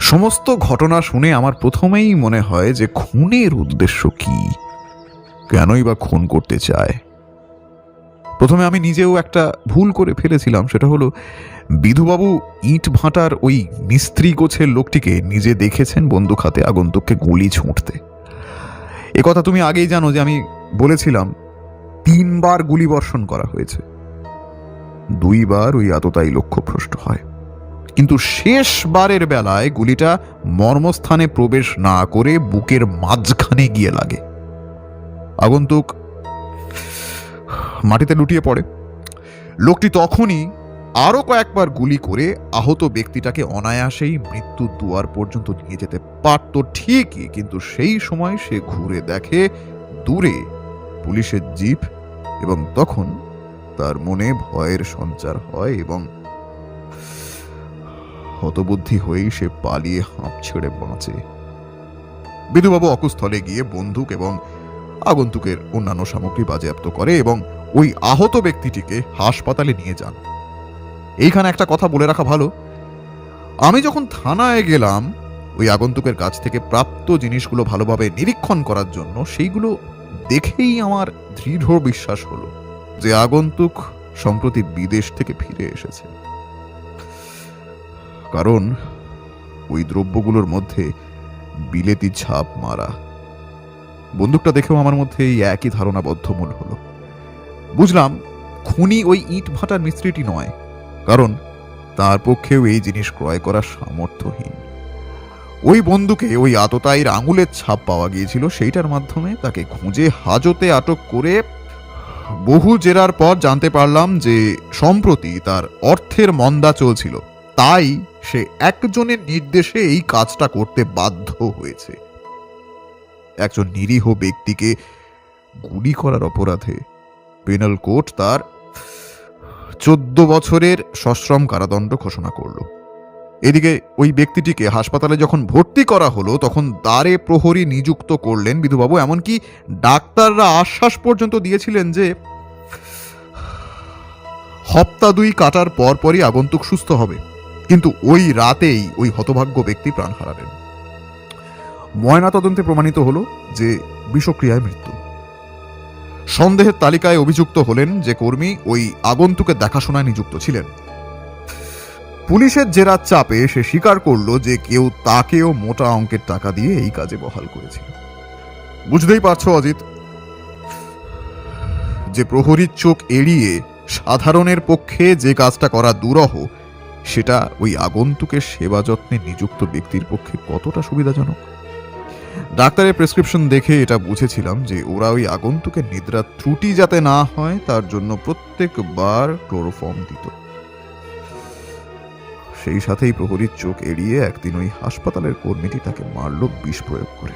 সমস্ত ঘটনা শুনে আমার প্রথমেই মনে হয় যে খুনের উদ্দেশ্য কি, কেনই বা খুন করতে চায়। প্রথমে আমি নিজেও একটা ভুল করে ফেলেছিলাম, সেটা হলো বিধুবাবু ইট ভাটার ওই মিস্ত্রি গোছের লোকটিকে নিজে দেখেছেন বন্দুক হাতে আগন্তুককে গুলি ছুঁড়তে। এ কথা তুমি আগেই জানো যে আমি বলেছিলাম 3 বার গুলি বর্ষণ করা হয়েছে, 2 বার ওই আততায়ী লক্ষ্যভ্রষ্ট হয়, কিন্তু শেষবারের বেলায় গুলিটা মর্মস্থানে প্রবেশ না করে বুকের মাঝখানে গিয়ে লাগে। আগন্তুক মাটিতে লুটিয়ে পড়ে। লোকটি তখনই আরো কয়েকবার গুলি করে আহত ব্যক্তিটাকে অনায়াসেই মৃত্যুর দুয়ার পর্যন্ত নিয়ে যেতে পারত ঠিকই, কিন্তু সেই সময় সে ঘুরে দেখে দূরে পুলিশের জিপ, এবং তখন তার মনে ভয়ের সঞ্চার হয় এবং হতবুদ্ধি হয়েই সে পালিয়ে হাঁপ ছেড়ে বাঁচে। বিধুবাবু অকুস্থলে গিয়ে বন্দুক এবং আগন্তুকের অন্যান্য সামগ্রী বাজেয়াপ্ত করে এবং ওই আহত ব্যক্তিটিকে হাসপাতালে নিয়ে যান। এইখানে একটা কথা বলে রাখা ভালো, আমি যখন থানায় গেলাম ওই আগন্তুকের কাছ থেকে প্রাপ্ত জিনিসগুলো ভালোভাবে নিরীক্ষণ করার জন্য, সেইগুলো দেখেই আমার দৃঢ় বিশ্বাস হলো যে আগন্তুক সম্প্রতি বিদেশ থেকে ফিরে এসেছে। কারণ ওই দ্রব্যগুলোর মধ্যে বিলেতি ছাপ মারা। বন্দুকটা দেখেও আমার মধ্যে এই একই ধারণা বদ্ধমূল হলো। বুঝলাম খুনি ওই ইট ভাটার মিস্ত্রিটি নয়, কারণ তার পক্ষেও এই জিনিস ক্রয় করার সামর্থ্যহীন। ওই বন্দুকে ওই আততায়ীর আঙুলের ছাপ পাওয়া গিয়েছিল, সেইটার মাধ্যমে তাকে খুঁজে হাজতে আটক করে বহু জেরার পর জানতে পারলাম যে সম্প্রতি তার অর্থের মন্দা চলছিল, তাই সে একজনের নির্দেশে এই কাজটা করতে বাধ্য হয়েছে। একজন নিরীহ ব্যক্তিকে গুলি করার অপরাধে পেনাল কোর্ট তার 14 বছরের সশ্রম কারাদণ্ড ঘোষণা করল। এদিকে ওই ব্যক্তিটিকে হাসপাতালে যখন ভর্তি করা হলো তখন দ্বারে প্রহরী নিযুক্ত করলেন বিধুবাবু, এমনকি ডাক্তাররা আশ্বাস পর্যন্ত দিয়েছিলেন যে সপ্তাহ 2 কাটার পরপরই আগন্তুক সুস্থ হবে। কিন্তু ওই রাতেই ওই হতভাগ্য ব্যক্তি প্রাণ হারালেন। ময়নাতদন্তে প্রমাণিত হলো যে বিষক্রিয়ায় মৃত্যু। সন্দেহের তালিকায় অভিযুক্ত হলেন যে কর্মী ওই আগন্তুকের দেখাশোনায় নিযুক্ত ছিলেন। পুলিশের জেরার চাপে সে স্বীকার করলো যে কেউ তাকেও মোটা অঙ্কের টাকা দিয়ে এই কাজে বহাল করেছিল। বুঝতেই পারছো অজিত, যে প্রহরীর চোখ এড়িয়ে সাধারণের পক্ষে যে কাজটা করা দুরূহ, সেটা ওই আগন্তুকের সেবা যত্নে নিযুক্ত ব্যক্তির পক্ষে কতটা সুবিধাজনক। ডাক্তারের প্রেসক্রিপশন দেখে এটা বুঝেছিলাম যে ওরা ওই আগন্তুকের নিদ্রার ত্রুটি যাতে না হয় তার জন্য প্রত্যেকবার ক্লোরোফর্ম দিত। সেই সাথেই প্রহরীর চোখ এড়িয়ে একদিন ওই হাসপাতালের কর্মীটি তাকে মারল বিষ প্রয়োগ করে।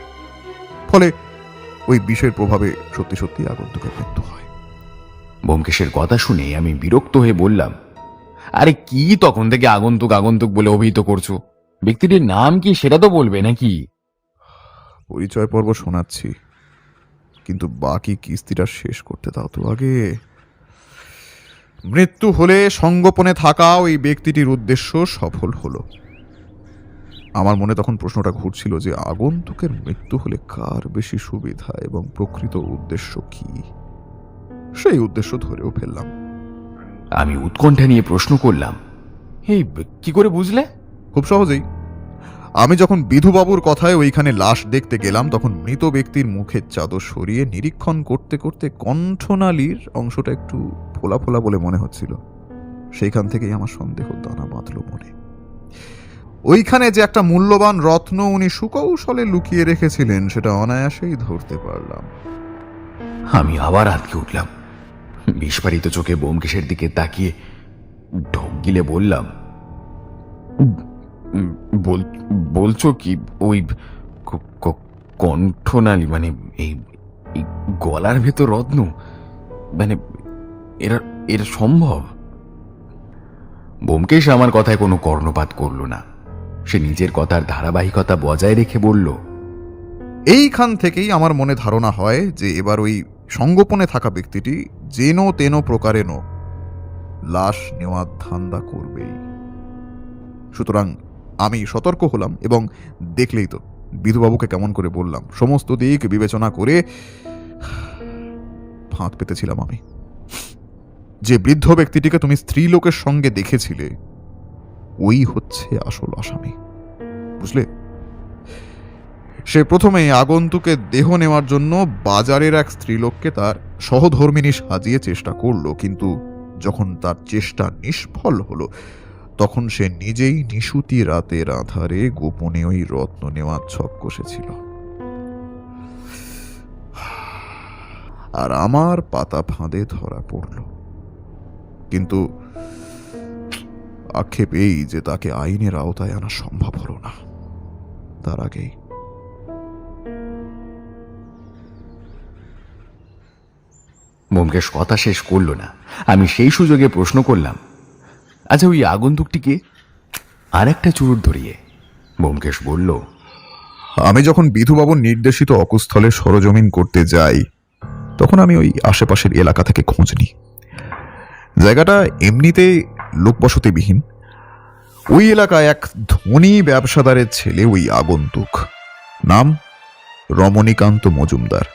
ফলে ওই বিষের প্রভাবে সত্যি সত্যি আগন্তুকের মৃত্যু হয়। ব্যোমকেশের কথা শুনে আমি বিরক্ত হয়ে বললাম, আরে কি তখন থেকে আগন্তুক আগন্তুক বলে অভিহিত করছো? ব্যক্তিটির নাম কি সেটা তো বলবে নাকি? পরিচয় পর্ব শোনাচ্ছি, কিন্তু বাকি কিস্তিটা শেষ করতে দাও তো আগে। মৃত্যু হলে সঙ্গোপনে থাকা ওই ব্যক্তিটির উদ্দেশ্য সফল হলো। আমার মনে তখন প্রশ্নটা ঘুরছিল যে আগন্তুকের মৃত্যু হলে কার বেশি সুবিধা এবং প্রকৃত উদ্দেশ্য কি। সেই উদ্দেশ্য ধরেও ফেললাম। আমি উৎকণ্ঠা নিয়ে প্রশ্ন করলাম, এই কি করে বুঝলে? খুব সহজেই। আমি যখন বিধুবাবুর কথায় ওইখানে লাশ দেখতে গেলাম তখন মৃত ব্যক্তির মুখের চাদর সরিয়ে নিরীক্ষণ করতে করতে কণ্ঠনালীর অংশটা একটু ফোলা ফোলা বলে মনে হচ্ছিল। সেইখান থেকেই আমার সন্দেহ দানা বাঁধল মনে। ওইখানে যে একটা মূল্যবান রত্ন উনি সুকৌশলে লুকিয়ে রেখেছিলেন সেটা অনায়াসেই ধরতে পারলাম। আমি আবার আটকে উঠলাম। বিস্ফারিত চোখে ব্যোমকেশের দিকে তাকিয়ে ঢোক গিলে বললাম, বলছো কি ওই কণ্ঠনালী মানে এই গলার ভেতর রত্ন, মানে এরা সম্ভব? ব্যোমকেশ আমার কথায় কোনো কর্ণপাত করল না। সে নিজের কথার ধারাবাহিকতা বজায় রেখে বলল, এইখান থেকেই আমার মনে ধারণা হয় যে এবার ওই সঙ্গোপনে থাকা ব্যক্তিটি যেন তেন প্রকারেণ লাশ নেওয়ার ধান্দা করবেই। সুতরাং আমি সতর্ক হলাম এবং দেখলেই তো বিধুবাবুকে কেমন করে বললাম, সমস্ত দিক বিবেচনা করে ফাঁদ পেতেছিলাম আমি। যে বৃদ্ধ ব্যক্তিটিকে তুমি স্ত্রীলোকের সঙ্গে দেখেছিলে ওই হচ্ছে আসল আসামি, বুঝলে? সে প্রথমে আগন্তুকের দেহ নেওয়ার জন্য বাজারের এক স্ত্রীলোককে তার সহধর্মিণী সাজিয়ে চেষ্টা করলো, কিন্তু যখন তার চেষ্টা নিষ্ফল হলো তখন সে নিজেই নিশুতি রাতের আধারে গোপনে ওই রত্ন নেওয়ার ছক কষেছিল। আর আমার পাতা ফাঁদে ধরা পড়ল। কিন্তু আক্ষেপ এই যে তাকে আইনের আওতায় আনা সম্ভব হলো না। তার আগেই ব্যোমকেশ কথা শেষ করলো না। আমি সেই সুযোগে প্রশ্ন করলাম, আচ্ছা ওই আগন্তুকটিকে? আর একটা চুরুট ধরিয়ে ব্যোমকেশ বলল, আমি যখন বিধুবাবুর নির্দেশিত অকুস্থলে সরজমিন করতে যাই তখন আমি ওই আশেপাশের এলাকা থেকে খোঁজ নিই। জায়গাটা এমনিতে লোকবসতিবিহীন। ওই এলাকায় এক ধনী ব্যবসাদারের ছেলে ওই আগন্তুক, নাম রমণীকান্ত মজুমদার।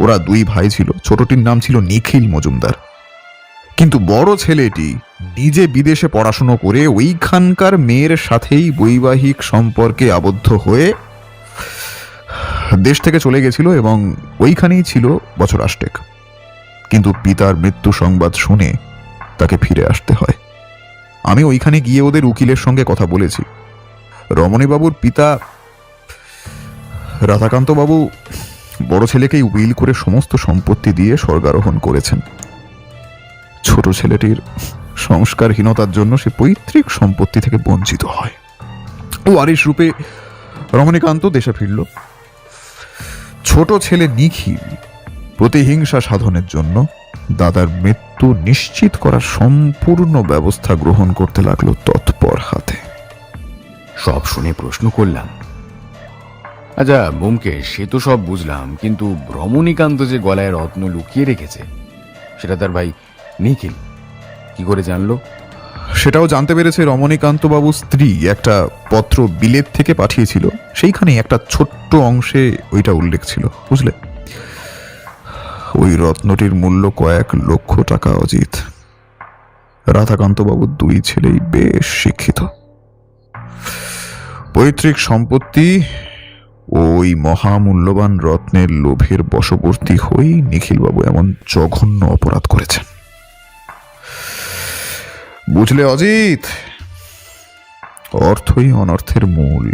ওরা দুই ভাই ছিল, ছোটটির নাম ছিল নিখিল মজুমদার। কিন্তু বড় ছেলেটি নিজে বিদেশে পড়াশুনো করে ওইখানকার মেয়ের সাথেই বৈবাহিক সম্পর্কে আবদ্ধ হয়ে দেশ থেকে চলে গেছিল এবং ওইখানেই ছিল বছর 8 কিন্তু পিতার মৃত্যু সংবাদ শুনে তাকে ফিরে আসতে হয়। আমি ওইখানে গিয়ে ওদের উকিলের সঙ্গে কথা বলেছি। রমণীবাবুর পিতা রাধাকান্ত বাবু বড় ছেলেকেই উইল করে সমস্ত সম্পত্তি দিয়ে স্বর্গারোহণ করেছেন। ছোট ছেলেটির সংস্কারহীনতার জন্য সে পৈতৃক সম্পত্তি থেকে বঞ্চিত হয়। ওয়ারিশ রূপে রমণীকান্ত দেশে ফিরল। ছোট ছেলে নিখিল প্রতিহিংসা সাধনের জন্য দাদার মৃত্যু নিশ্চিত করার সম্পূর্ণ ব্যবস্থা গ্রহণ করতে লাগলো তৎপর হাতে। সব শুনে প্রশ্ন করলাম, আচ্ছা ব্যোমকেশ, সে তো সব বুঝলাম, কিন্তু রমণীকান্ত যে গলায় রত্ন লুকিয়ে রেখেছে সেটা তার ভাই নিখিল কি করে জানলো? সেটাও জানতে পেরেছে রমণীকান্ত বাবুর স্ত্রী একটা পত্র বিলেত থেকে পাঠিয়েছিল। সেইখানে একটা ছোট্ট অংশে ওইটা উল্লেখ ছিল, বুঝলে? ওই রত্নটির মূল্য কয়েক লক্ষ টাকা অজিত। রাধাকান্ত বাবুর দুই ছেলেই বেশ শিক্ষিত। পৈতৃক সম্পত্তি ওই মহামূল্যবান রত্নের লোভের বশবর্তী হয়েই নিখিলবাবু এমন জঘন্য অপরাধ করেছেন, বুঝলে অজিত? অর্থই অনর্থের মূল।